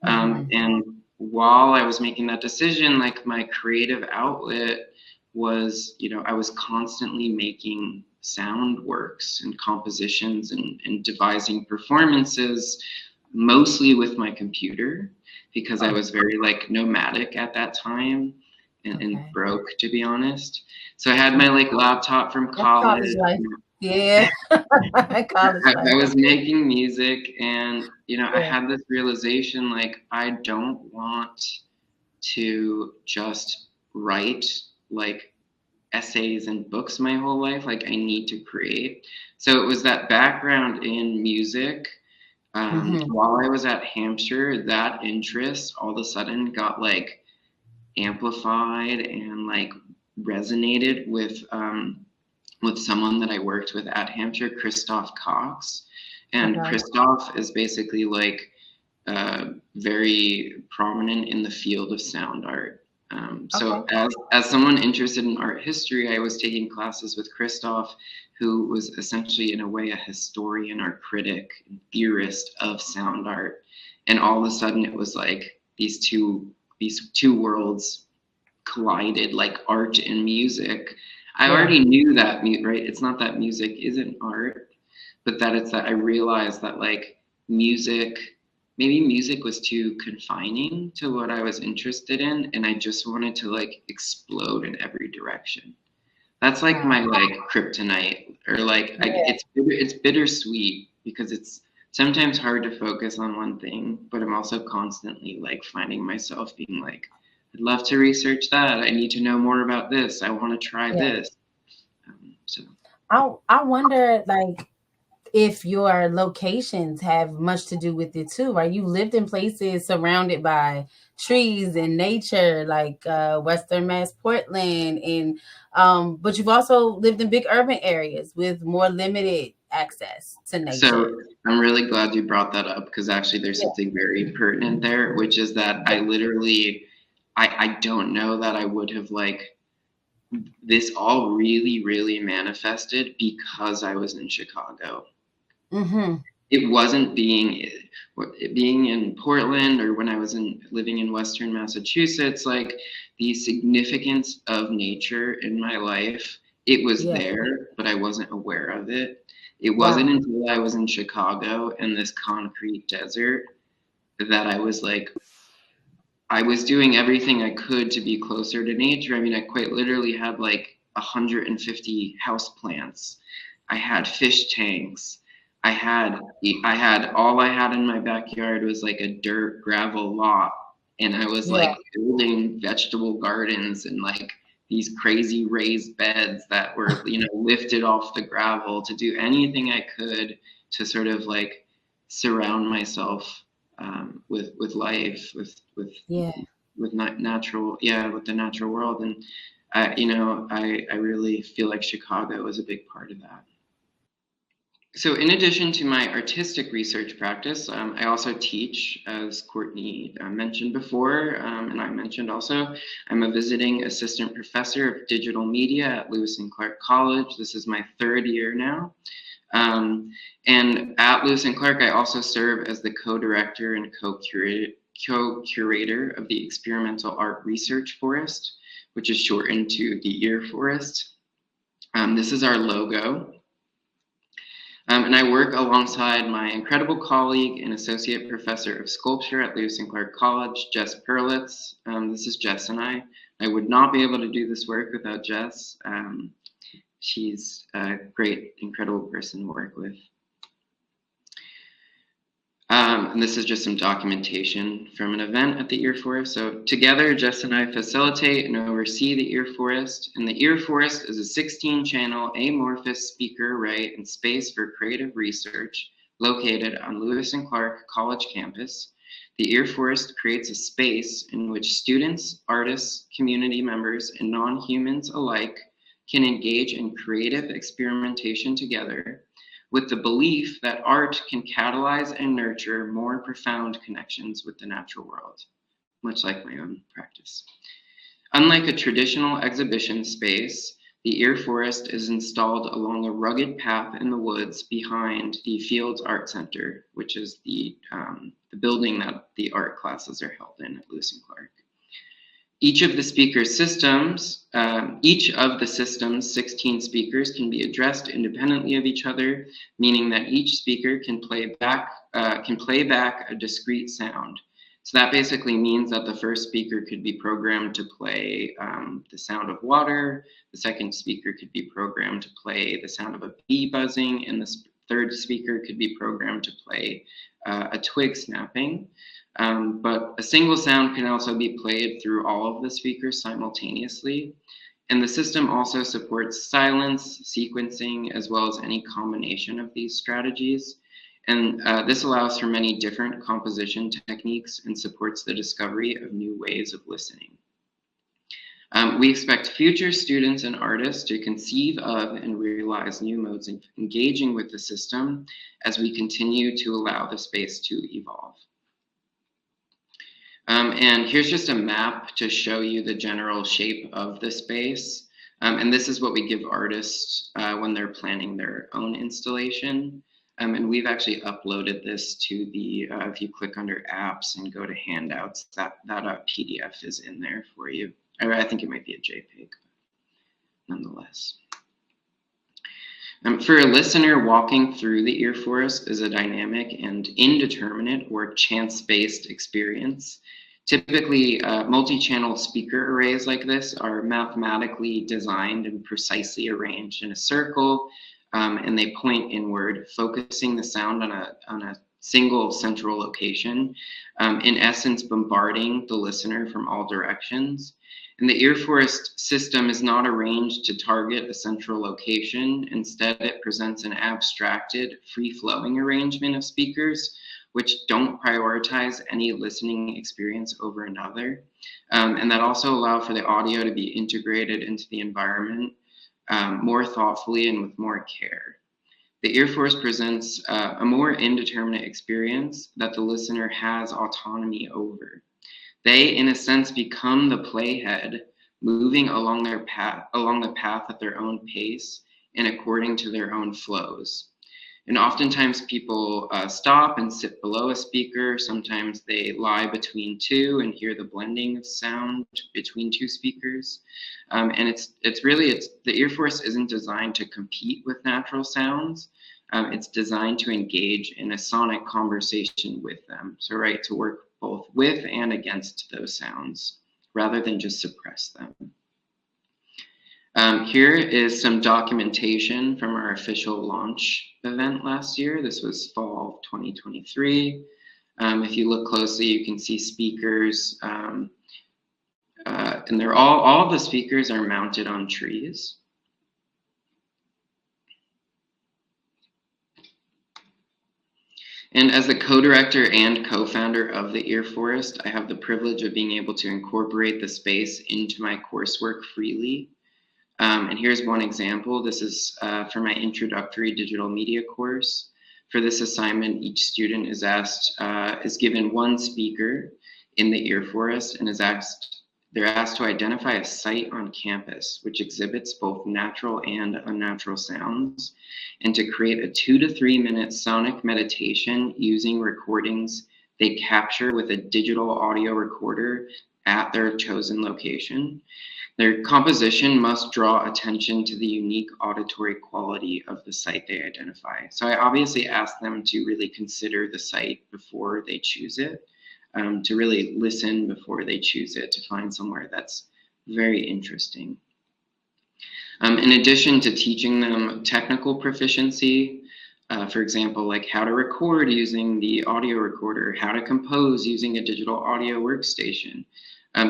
And while I was making that decision, like my creative outlet was, I was constantly making sound works and compositions and devising performances, mostly with my computer, because I was very like nomadic at that time and Okay. broke, to be honest. So I had my like laptop from That's college. college life. Yeah. College I life. was making music, and I Yeah. had this realization, like, I don't want to just write like essays and books my whole life. Like, I need to create. So it was that background in music. Hmm. While I was at Hampshire, that interest all of a sudden got like amplified and like resonated with someone that I worked with at Hampshire, Christoph Cox. And Okay. Christoph is basically like very prominent in the field of sound art. So Okay. as someone interested in art history, I was taking classes with Christoph, who was essentially in a way a historian or critic and theorist of sound art. And all of a sudden it was like these two worlds collided, like art and music. I Yeah. already knew that, right? It's not that music isn't art, but that it's that I realized that like music, maybe music was too confining to what I was interested in, and I just wanted to like explode in every direction. That's like Wow. my like kryptonite, or like Yeah. it's bittersweet because it's sometimes hard to focus on one thing, but I'm also constantly like finding myself being like, I'd love to research that. I need to know more about this. I want to try Yeah. this. So I wonder, like, if your locations have much to do with it too, right? You lived in places surrounded by trees and nature, like Western Mass Portland, and but you've also lived in big urban areas with more limited access to nature. So I'm really glad you brought that up, because actually there's Yeah. something very pertinent there, which is that I literally, I don't know that I would have like, this all really, really manifested because I was in Chicago. Mm-hmm. It wasn't being in Portland, or when I was living in Western Massachusetts, like the significance of nature in my life, it was Yeah. there, but I wasn't aware of it. It wasn't Wow. until I was in Chicago in this concrete desert that I was like, I was doing everything I could to be closer to nature. I mean, I quite literally had like 150 house plants. I had fish tanks. I had all I had in my backyard was like a dirt gravel lot, and I was Yeah. like building vegetable gardens and like these crazy raised beds that were, lifted off the gravel, to do anything I could to sort of like surround myself with life, Yeah. with natural, yeah, with the natural world. And I really feel like Chicago is a big part of that. So in addition to my artistic research practice, I also teach, as Courtney mentioned before, and I mentioned also. I'm a visiting assistant professor of digital media at Lewis and Clark College. This is my third year now. Um, and at Lewis and Clark, I also serve as the co-director and co-curator of the Experimental Art Research Forest, which is shortened to the Ear Forest. This is our logo. And I work alongside my incredible colleague and associate professor of sculpture at Lewis and Clark College, Jess Perlitz. This is Jess and I. I would not be able to do this work without Jess. She's a great, incredible person to work with. And this is just some documentation from an event at the Ear Forest. So together, Jess and I facilitate and oversee the Ear Forest. And the Ear Forest is a 16-channel amorphous speaker array and space for creative research located on Lewis and Clark College campus. The Ear Forest creates a space in which students, artists, community members, and non-humans alike can engage in creative experimentation together, with the belief that art can catalyze and nurture more profound connections with the natural world, much like my own practice. Unlike a traditional exhibition space, The ear forest is installed along a rugged path in the woods behind the Fields Art Center, which is the building that the art classes are held in at Lewis and Clark. Each of the 16 speakers can be addressed independently of each other, meaning that each speaker can play back a discrete sound. So that basically means that the first speaker could be programmed to play the sound of water, the second speaker could be programmed to play the sound of a bee buzzing, and the third speaker could be programmed to play a twig snapping. But a single sound can also be played through all of the speakers simultaneously. And the system also supports silence, sequencing, as well as any combination of these strategies. And this allows for many different composition techniques and supports the discovery of new ways of listening. We expect future students and artists to conceive of and realize new modes of engaging with the system as we continue to allow the space to evolve. And here's just a map to show you the general shape of the space. And this is what we give artists when they're planning their own installation. And we've actually uploaded this to the, if you click under apps and go to handouts, that PDF is in there for you. I think it might be a JPEG, nonetheless. For a listener, walking through the ear forest is a dynamic and indeterminate or chance-based experience. Typically, multi-channel speaker arrays like this are mathematically designed and precisely arranged in a circle, and they point inward, focusing the sound on a single central location, in essence bombarding the listener from all directions. And the ear forest system is not arranged to target a central location. Instead, it presents an abstracted, free-flowing arrangement of speakers which don't prioritize any listening experience over another. And that also allow for the audio to be integrated into the environment more thoughtfully and with more care. The ear forest presents a more indeterminate experience that the listener has autonomy over. They, in a sense, become the playhead, moving along the path at their own pace and according to their own flows. And oftentimes people stop and sit below a speaker. Sometimes they lie between two and hear the blending of sound between two speakers. And the ear forest isn't designed to compete with natural sounds. It's designed to engage in a sonic conversation with them. So, right, to work both with and against those sounds, rather than just suppress them. Here is some documentation from our official launch event last year. This was fall 2023. If you look closely, you can see speakers, and they're all of the speakers are mounted on trees. And as the co-director and co-founder of the Ear Forest, I have the privilege of being able to incorporate the space into my coursework freely. And here's one example. This is for my introductory digital media course. For this assignment, each student is given one speaker in the Ear Forest and they're asked to identify a site on campus which exhibits both natural and unnatural sounds, and to create a 2 to 3 minute sonic meditation using recordings they capture with a digital audio recorder at their chosen location. Their composition must draw attention to the unique auditory quality of the site they identify. So I obviously ask them to really consider the site before they choose it, to really listen before they choose it, to find somewhere that's very interesting. In addition to teaching them technical proficiency, for example, like how to record using the audio recorder, how to compose using a digital audio workstation.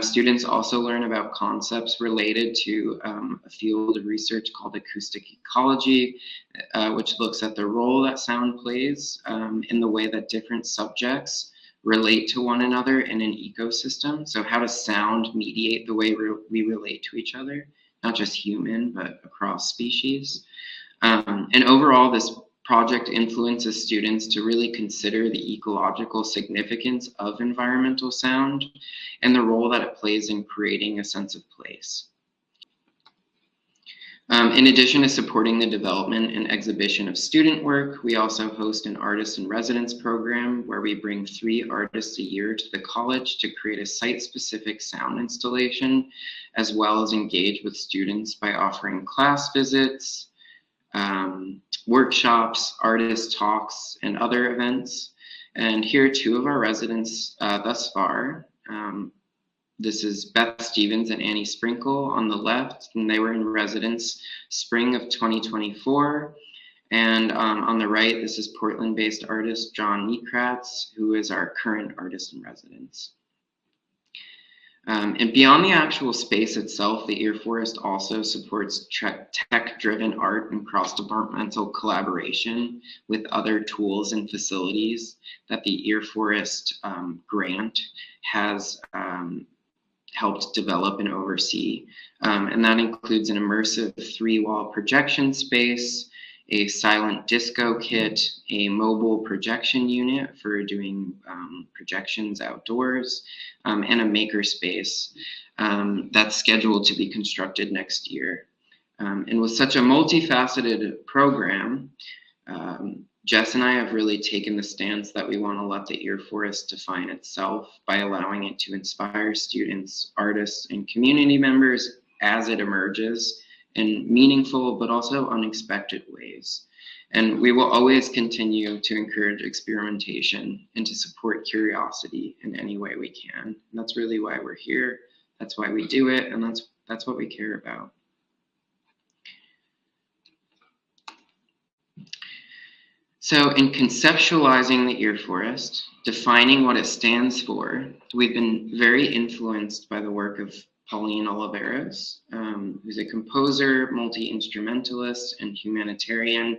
Students also learn about concepts related to a field of research called acoustic ecology, which looks at the role that sound plays in the way that different subjects relate to one another in an ecosystem. So how does sound mediate the way we relate to each other, not just human, but across species? And overall, this project influences students to really consider the ecological significance of environmental sound and the role that it plays in creating a sense of place. In addition to supporting the development and exhibition of student work, we also host an artist in residence program where we bring 3 artists a year to the college to create a site-specific sound installation, as well as engage with students by offering class visits, workshops, artist talks, and other events. And here are 2 of our residents thus far. This is Beth Stevens and Annie Sprinkle on the left, and they were in residence spring of 2024. And on the right, this is Portland-based artist John Niekratz, who is our current artist in residence. And beyond the actual space itself, the Ear Forest also supports tech-driven art and cross-departmental collaboration with other tools and facilities that the Ear Forest grant has helped develop and oversee. And that includes an immersive 3-wall projection space, a silent disco kit, a mobile projection unit for doing projections outdoors, and a maker space that's scheduled to be constructed next year. And with such a multifaceted program, Jess and I have really taken the stance that we want to let the Ear Forest define itself by allowing it to inspire students, artists, and community members as it emerges in meaningful but also unexpected ways. And we will always continue to encourage experimentation and to support curiosity in any way we can. And that's really why we're here. That's why we do it, and that's what we care about. So in conceptualizing the Ear Forest, defining what it stands for, we've been very influenced by the work of Pauline Oliveros, who's a composer, multi-instrumentalist, and humanitarian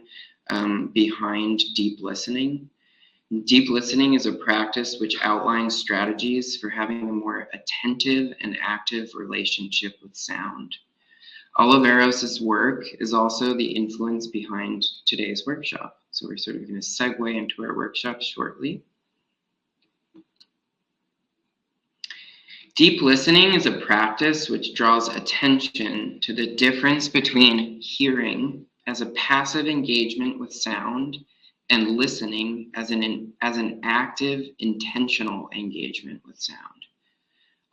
behind deep listening. Deep listening is a practice which outlines strategies for having a more attentive and active relationship with sound. Oliveros's work is also the influence behind today's workshop. So we're sort of going to segue into our workshop shortly. Deep listening is a practice which draws attention to the difference between hearing as a passive engagement with sound and listening as an active, intentional engagement with sound.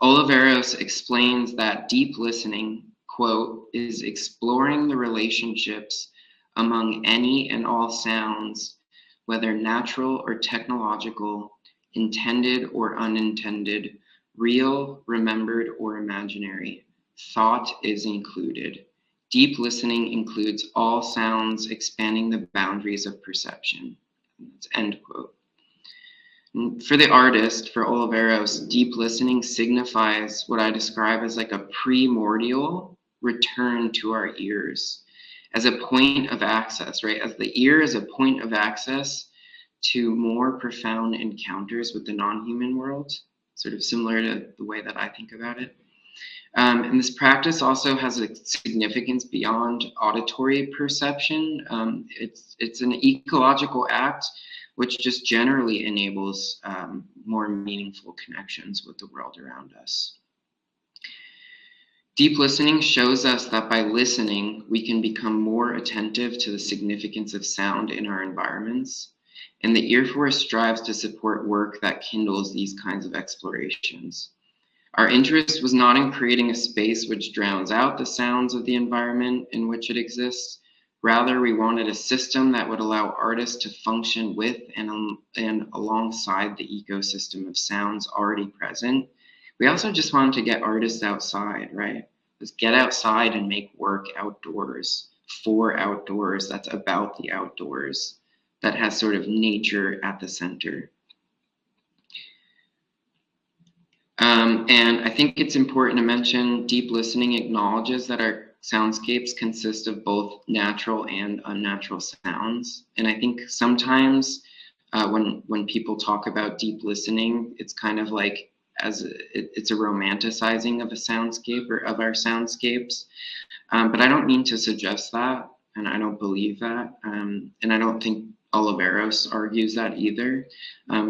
Oliveros explains that deep listening, quote, is exploring the relationships among any and all sounds, whether natural or technological, intended or unintended, real, remembered, or imaginary. Thought is included. Deep listening includes all sounds expanding the boundaries of perception. That's end quote. For the artist, for Oliveros, deep listening signifies what I describe as like a primordial return to our ears as a point of access, right? As the ear is a point of access to more profound encounters with the non-human world, sort of similar to the way that I think about it. And this practice also has a significance beyond auditory perception. It's an ecological act which just generally enables more meaningful connections with the world around us. Deep listening shows us that by listening, we can become more attentive to the significance of sound in our environments. And the Ear Forest strives to support work that kindles these kinds of explorations. Our interest was not in creating a space which drowns out the sounds of the environment in which it exists. Rather, we wanted a system that would allow artists to function with and alongside the ecosystem of sounds already present. We also just wanted to get artists outside, right? Just get outside and make work outdoors, for outdoors, that's about the outdoors, that has sort of nature at the center. And I think it's important to mention deep listening acknowledges that our soundscapes consist of both natural and unnatural sounds. And I think sometimes when people talk about deep listening, it's kind of like it's a romanticizing of a soundscape or of our soundscapes. But I don't mean to suggest that, and I don't believe that. And I don't think Oliveros argues that either,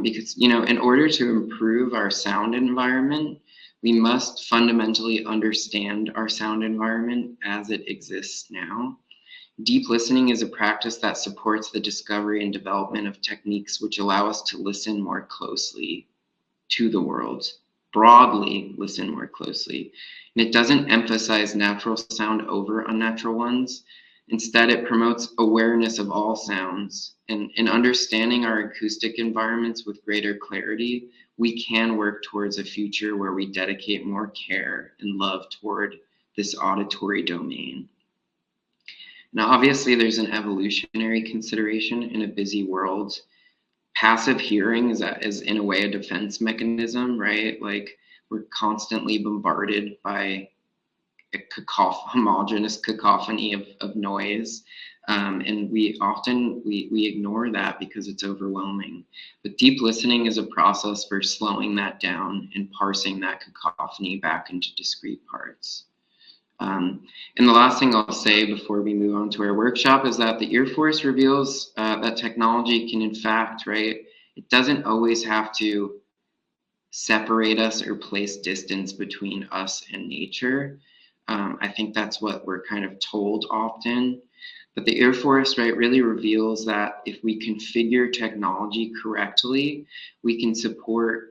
because, you know, in order to improve our sound environment, We must fundamentally understand our sound environment as it exists now. Deep listening is a practice that supports the discovery and development of techniques which allow us to listen more closely to the world, broadly listen more closely. And it doesn't emphasize natural sound over unnatural ones. Instead, it promotes awareness of all sounds. And in understanding our acoustic environments with greater clarity, we can work towards a future where we dedicate more care and love toward this auditory domain. Now, obviously, there's an evolutionary consideration in a busy world. Passive hearing is in a way a defense mechanism, right? Like we're constantly bombarded by a homogeneous cacophony of noise. And we often ignore that because it's overwhelming. But deep listening is a process for slowing that down and parsing that cacophony back into discrete parts. And the last thing I'll say before we move on to our workshop is that the Ear Force reveals that technology can, in fact, right, it doesn't always have to separate us or place distance between us and nature. I think that's what we're kind of told often. But the Ear Force, right, really reveals that if we configure technology correctly, we can support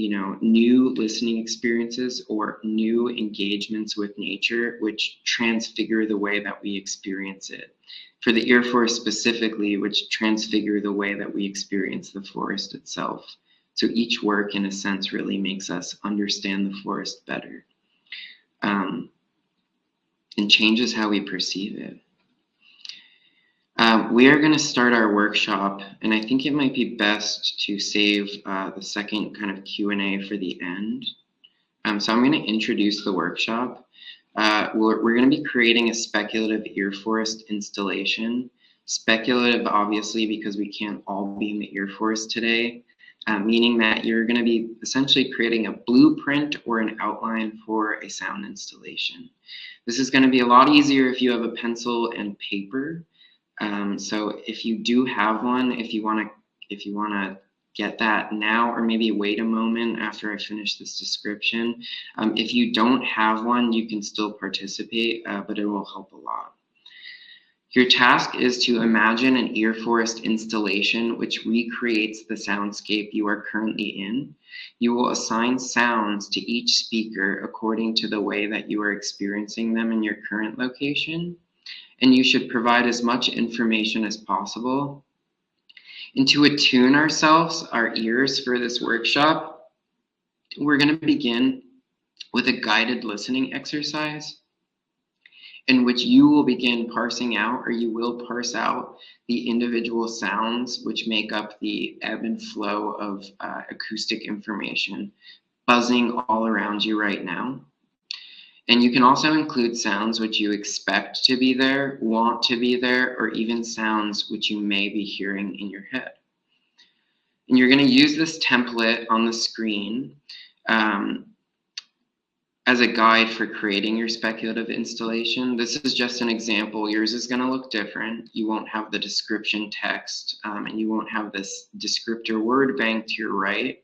new listening experiences or new engagements with nature, which transfigure the way that we experience it. For the Ear Force specifically, which transfigure the way that we experience the forest itself. So each work, in a sense, really makes us understand the forest better and changes how we perceive it. We are going to start our workshop, and I think it might be best to save the second kind of Q&A for the end. So I'm going to introduce the workshop. We're going to be creating a speculative ear forest installation. Speculative, obviously, because we can't all be in the ear forest today, meaning that you're going to be essentially creating a blueprint or an outline for a sound installation. This is going to be a lot easier if you have a pencil and paper. So if you do have one, if you want to get that now, or maybe wait a moment after I finish this description. If you don't have one, you can still participate, but it will help a lot. Your task is to imagine an ear forest installation which recreates the soundscape you are currently in. You will assign sounds to each speaker according to the way that you are experiencing them in your current location. And you should provide as much information as possible. And to attune ourselves, our ears for this workshop, we're going to begin with a guided listening exercise in which you will begin parsing out, or you will parse out, the individual sounds which make up the ebb and flow of acoustic information buzzing all around you right now. And you can also include sounds which you expect to be there, want to be there, or even sounds which you may be hearing in your head. And you're going to use this template on the screen as a guide for creating your speculative installation. This is just an example. Yours is going to look different. You won't have the description text, and you won't have this descriptor word bank to your right.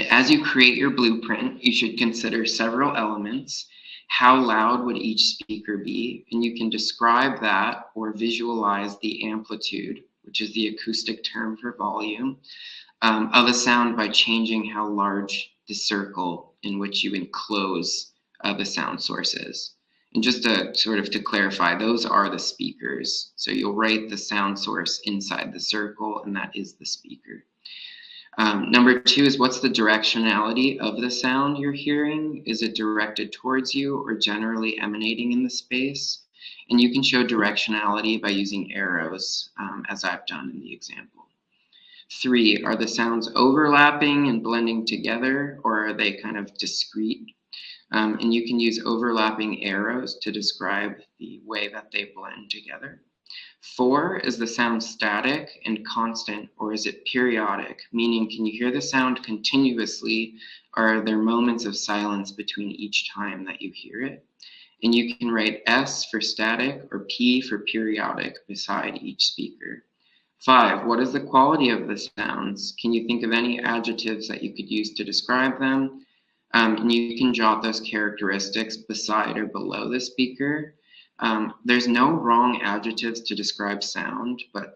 As you create your blueprint, you should consider several elements. How loud would each speaker be? And you can describe that or visualize the amplitude, which is the acoustic term for volume, of a sound by changing how large the circle in which you enclose the sound source is. And just to clarify, those are the speakers. So you'll write the sound source inside the circle, and that is the speaker. Number two is, what's the directionality of the sound you're hearing? Is it directed towards you or generally emanating in the space? And you can show directionality by using arrows, as I've done in the example. Three, are the sounds overlapping and blending together, or are they kind of discrete? And you can use overlapping arrows to describe the way that they blend together. Four, is the sound static and constant, or is it periodic? Meaning, can you hear the sound continuously, or are there moments of silence between each time that you hear it? And you can write S for static or P for periodic beside each speaker. 5, what is the quality of the sounds? Can you think of any adjectives that you could use to describe them? And you can jot those characteristics beside or below the speaker. There's no wrong adjectives to describe sound, but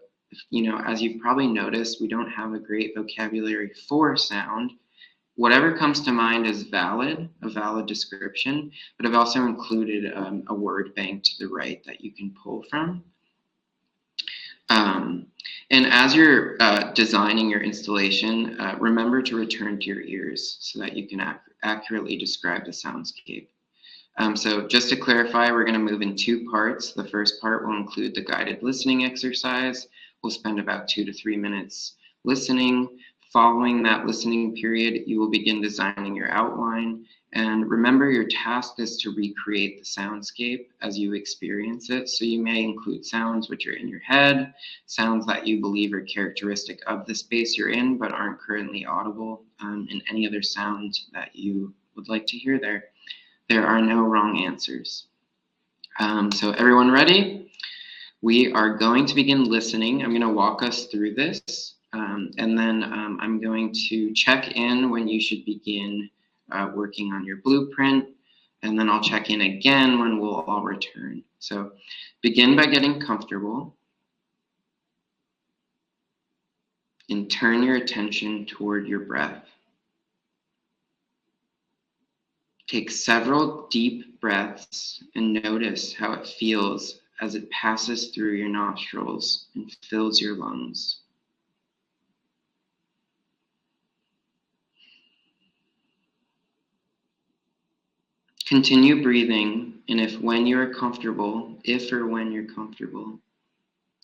as you've probably noticed, we don't have a great vocabulary for sound. Whatever comes to mind is valid, a valid description, but I've also included a word bank to the right that you can pull from. And as you're designing your installation, remember to return to your ears so that you can accurately describe the soundscape. So just to clarify, we're going to move in 2 parts. The first part will include the guided listening exercise. We'll spend about 2 to 3 minutes listening. Following that listening period, you will begin designing your outline. And remember, your task is to recreate the soundscape as you experience it. So you may include sounds which are in your head, sounds that you believe are characteristic of the space you're in but aren't currently audible, and any other sound that you would like to hear there. There are no wrong answers. So everyone ready? We are going to begin listening. I'm going to walk us through this, and then I'm going to check in when you should begin working on your blueprint, and then I'll check in again when we'll all return. So begin by getting comfortable and turn your attention toward your breath. Take several deep breaths and notice how it feels as it passes through your nostrils and fills your lungs. Continue breathing, and if or when you're comfortable,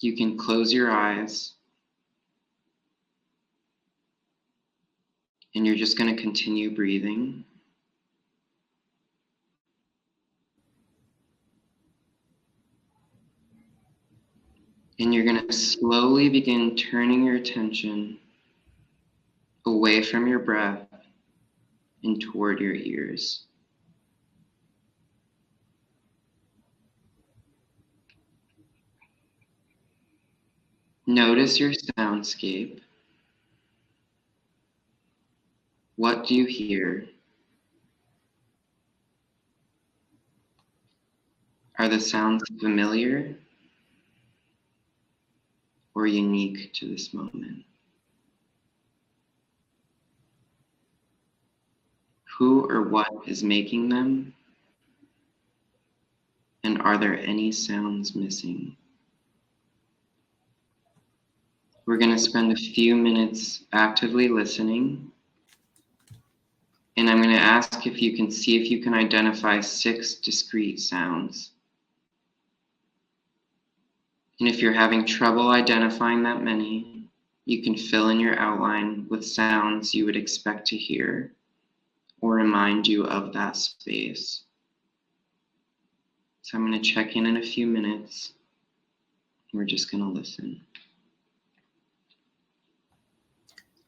you can close your eyes, and you're just going to continue breathing. And you're going to slowly begin turning your attention away from your breath and toward your ears. Notice your soundscape. What do you hear? Are the sounds familiar or unique to this moment? Who or what is making them? And are there any sounds missing? We're going to spend a few minutes actively listening. And I'm going to ask if you can see if you can identify 6 discrete sounds. And if you're having trouble identifying that many, you can fill in your outline with sounds you would expect to hear or remind you of that space. So I'm going to check in a few minutes. We're just going to listen.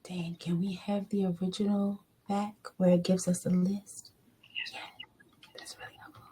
Dan, can we have the original back where it gives us a list? Yeah, that's really helpful.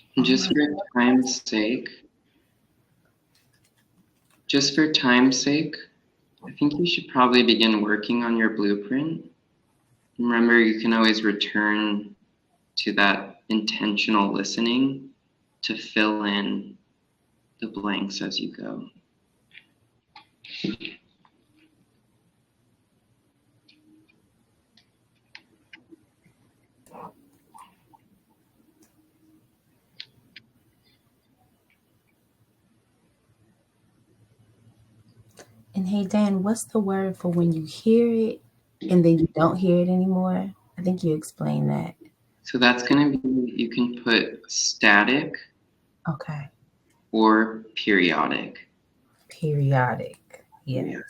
Thanks. And just for time's sake, I think you should probably begin working on your blueprint. Remember, you can always return to that intentional listening to fill in the blanks as you go. Hey Dan, what's the word for when you hear it and then you don't hear it anymore? I think you explained that. So that's going to be, you can put static Okay. or periodic. Periodic. Yes. Yeah.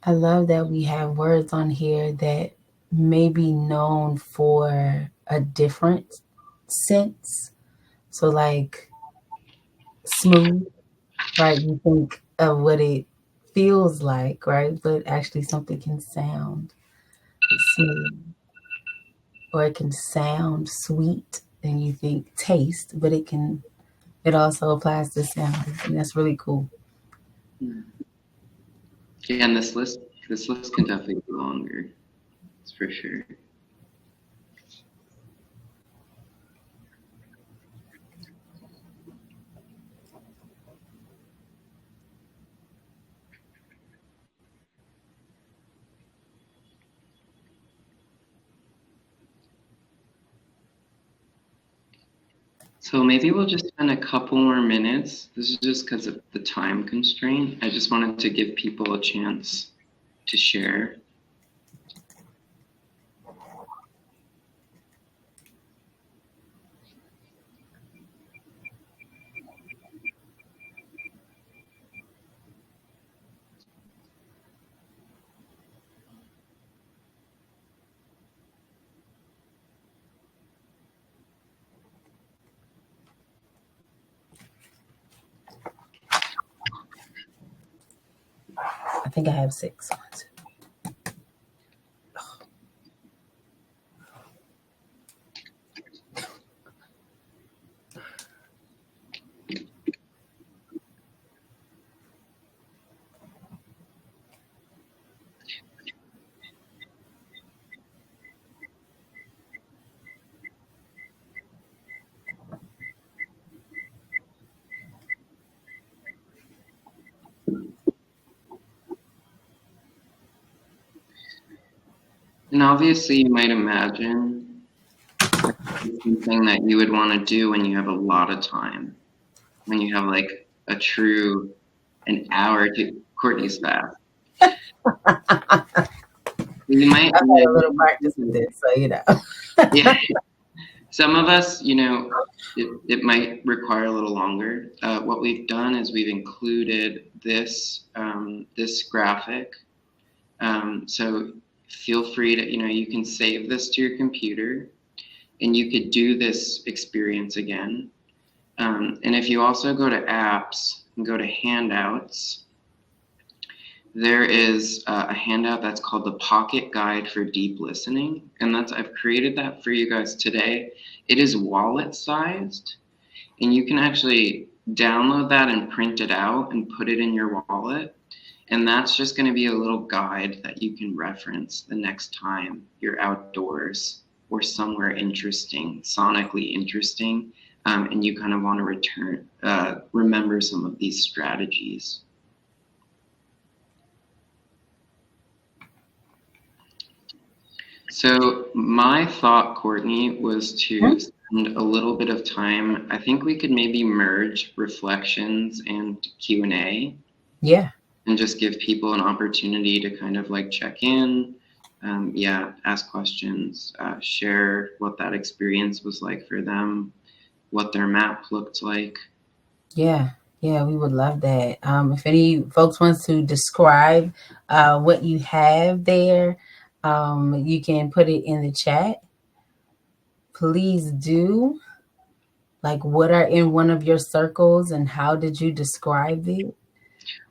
I love that we have words on here that may be known for a different sense. So, like smooth, right? You think of what it feels like, right? But actually, something can sound smooth or it can sound sweet and you think taste, but it also applies to sound. And that's really cool. Yeah, and this list can definitely be longer. That's for sure. So maybe we'll just spend a couple more minutes. This is just because of the time constraint. I just wanted to give people a chance to share. I think I have six. And obviously, you might imagine something that you would want to do when you have a lot of time, when you have like a true an hour to Courtney's fast. You might I've had a little practice with this, so you know. yeah. Some of us, you know, it might require a little longer. What we've done is we've included this graphic. So feel free to, you know, you can save this to your computer and you could do this experience again. And if you also go to apps and go to handouts, there is a handout that's called the Pocket Guide for Deep Listening. And I've created that for you guys today. It is wallet sized and you can actually download that and print it out and put it in your wallet. And that's just going to be a little guide that you can reference the next time you're outdoors or somewhere interesting, sonically interesting, and you kind of want to remember some of these strategies. So my thought, Courtney, was to spend a little bit of time. I think we could maybe merge reflections and Q&A. Yeah. And just give people an opportunity to kind of like check in, ask questions, share what that experience was like for them, what their map looked like. Yeah, yeah, we would love that. If any folks wants to describe what you have there, you can put it in the chat. Please do. Like, what are in one of your circles, and how did you describe it?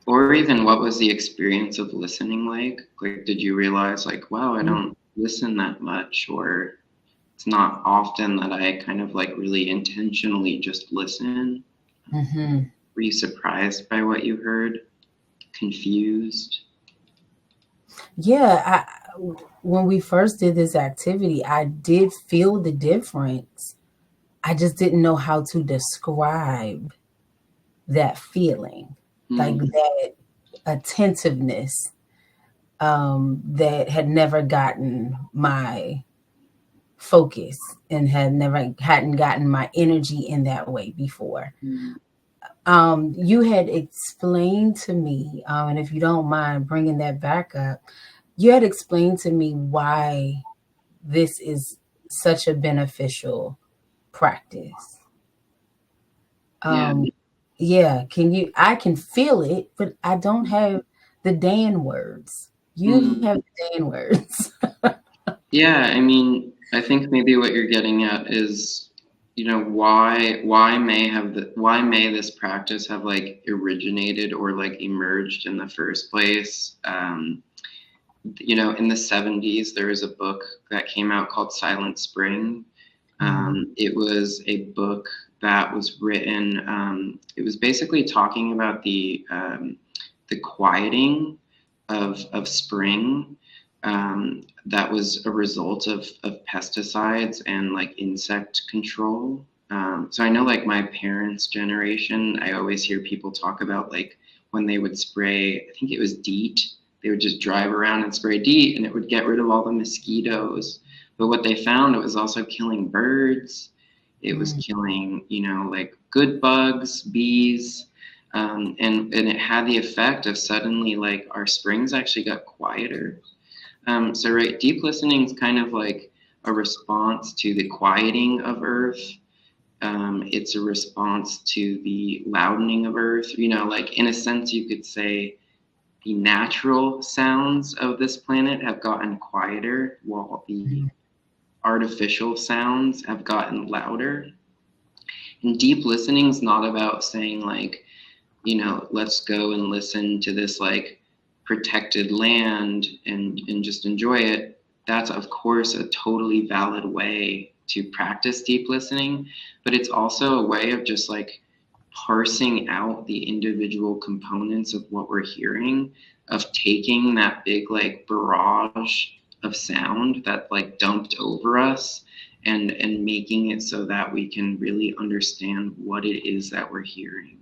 Or even what was the experience of listening like? Like, did you realize like, wow, I don't listen that much, or it's not often that I kind of like really intentionally just listen. Mm-hmm. Were you surprised by what you heard? Confused? Yeah, when we first did this activity, I did feel the difference. I just didn't know how to describe that feeling, like Mm, that attentiveness that had never gotten my focus and hadn't gotten my energy in that way before. mm, You had explained to me, and if you don't mind bringing that back up, you had explained to me why this is such a beneficial practice. yeah. Um, yeah, can you? I can feel it, but I don't have the Dan words. You have Mm. the Dan words. Yeah, I mean, I think maybe what you're getting at is, why may this practice have like originated or like emerged in the first place? In the 70s, there was a book that came out called Silent Spring. It was a book that was written. It was basically talking about the quieting of spring, that was a result of pesticides and like insect control. So I know like my parents' generation, I always hear people talk about like when they would spray, I think it was DEET, they would just drive around and spray DEET and it would get rid of all the mosquitoes. But what they found, it was also killing birds. It was Mm, killing, like good bugs, bees, and it had the effect of suddenly like our springs actually got quieter. So right, deep listening is kind of like a response to the quieting of Earth. It's a response to the loudening of Earth. Like in a sense, you could say the natural sounds of this planet have gotten quieter, while the mm, artificial sounds have gotten louder. And deep listening is not about saying like, let's go and listen to this like protected land and just enjoy it. That's of course a totally valid way to practice deep listening, but it's also a way of just like parsing out the individual components of what we're hearing, of taking that big like barrage of sound that like dumped over us and making it so that we can really understand what it is that we're hearing.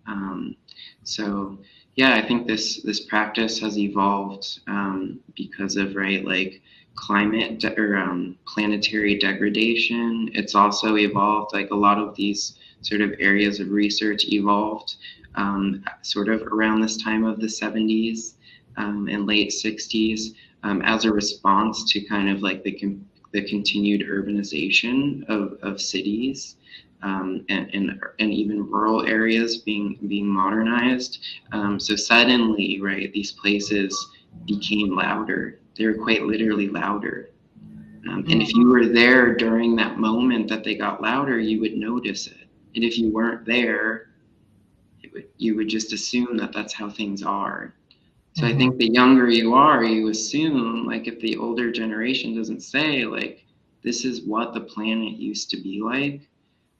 um, so yeah, I think this practice has evolved, because of right like or planetary degradation. It's also evolved like a lot of these sort of areas of research evolved, sort of around this time of the 70s, and late 60s, as a response to kind of like the continued urbanization of cities, and even rural areas being modernized. So suddenly, right, these places became louder. They were quite literally louder. And mm, if you were there during that moment that they got louder, you would notice it. And if you weren't there, you would just assume that that's how things are. So I mhm, think the younger you are, you assume, like, if the older generation doesn't say, like, this is what the planet used to be like,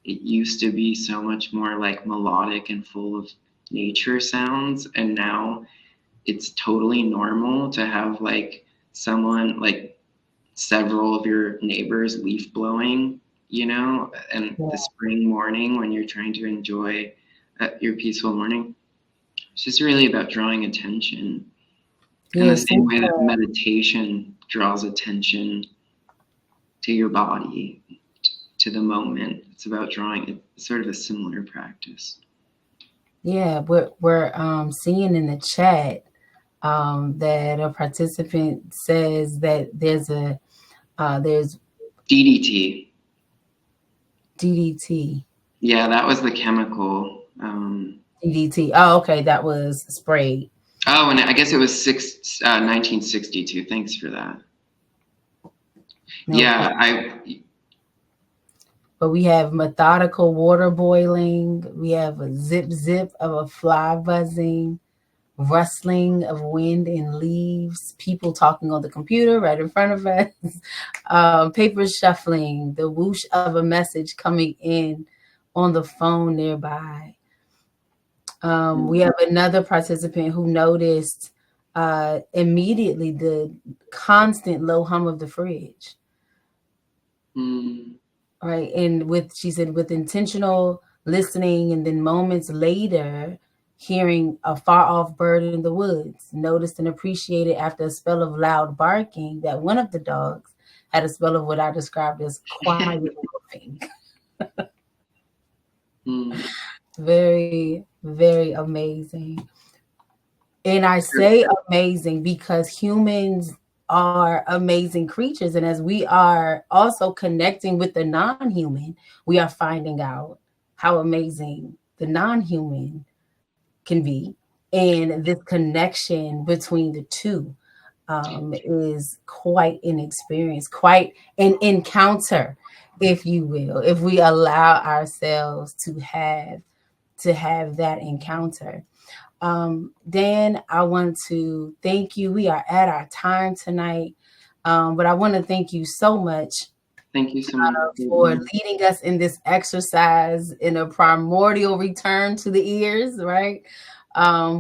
it used to be so much more like melodic and full of nature sounds, and now it's totally normal to have like someone like several of your neighbors leaf blowing, and yeah, the spring morning when you're trying to enjoy your peaceful morning. It's just really about drawing attention, in yeah. the It same seems, way that meditation draws attention to your body, to the moment. It's about drawing it's sort of a similar practice. yeah. We're seeing in the chat that a participant says that there's DDT. DDT. Yeah, that was the chemical. DDT. Oh, okay, that was sprayed. Oh, and I guess it was 1962. Thanks for that. No Yeah, problem. I But we have methodical water boiling. We have a zip zip of a fly buzzing, rustling of wind in leaves, people talking on the computer right in front of us, paper shuffling, the whoosh of a message coming in on the phone nearby. We have another participant who noticed immediately the constant low hum of the fridge. Right. And she said, with intentional listening, and then moments later, hearing a far off bird in the woods, noticed and appreciated after a spell of loud barking that one of the dogs had a spell of what I described as quiet wolfing. Very, very amazing. And I say amazing because humans are amazing creatures. And as we are also connecting with the non human, we are finding out how amazing the non human can be. And this connection between the two is quite an experience, quite an encounter, if you will, if we allow ourselves to have that encounter. Dan, I want to thank you. We are at our time tonight, but I want to thank you so much Thank you so much for leading us in this exercise in a primordial return to the ears, right?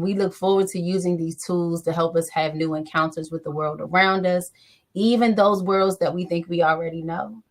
We look forward to using these tools to help us have new encounters with the world around us, even those worlds that we think we already know.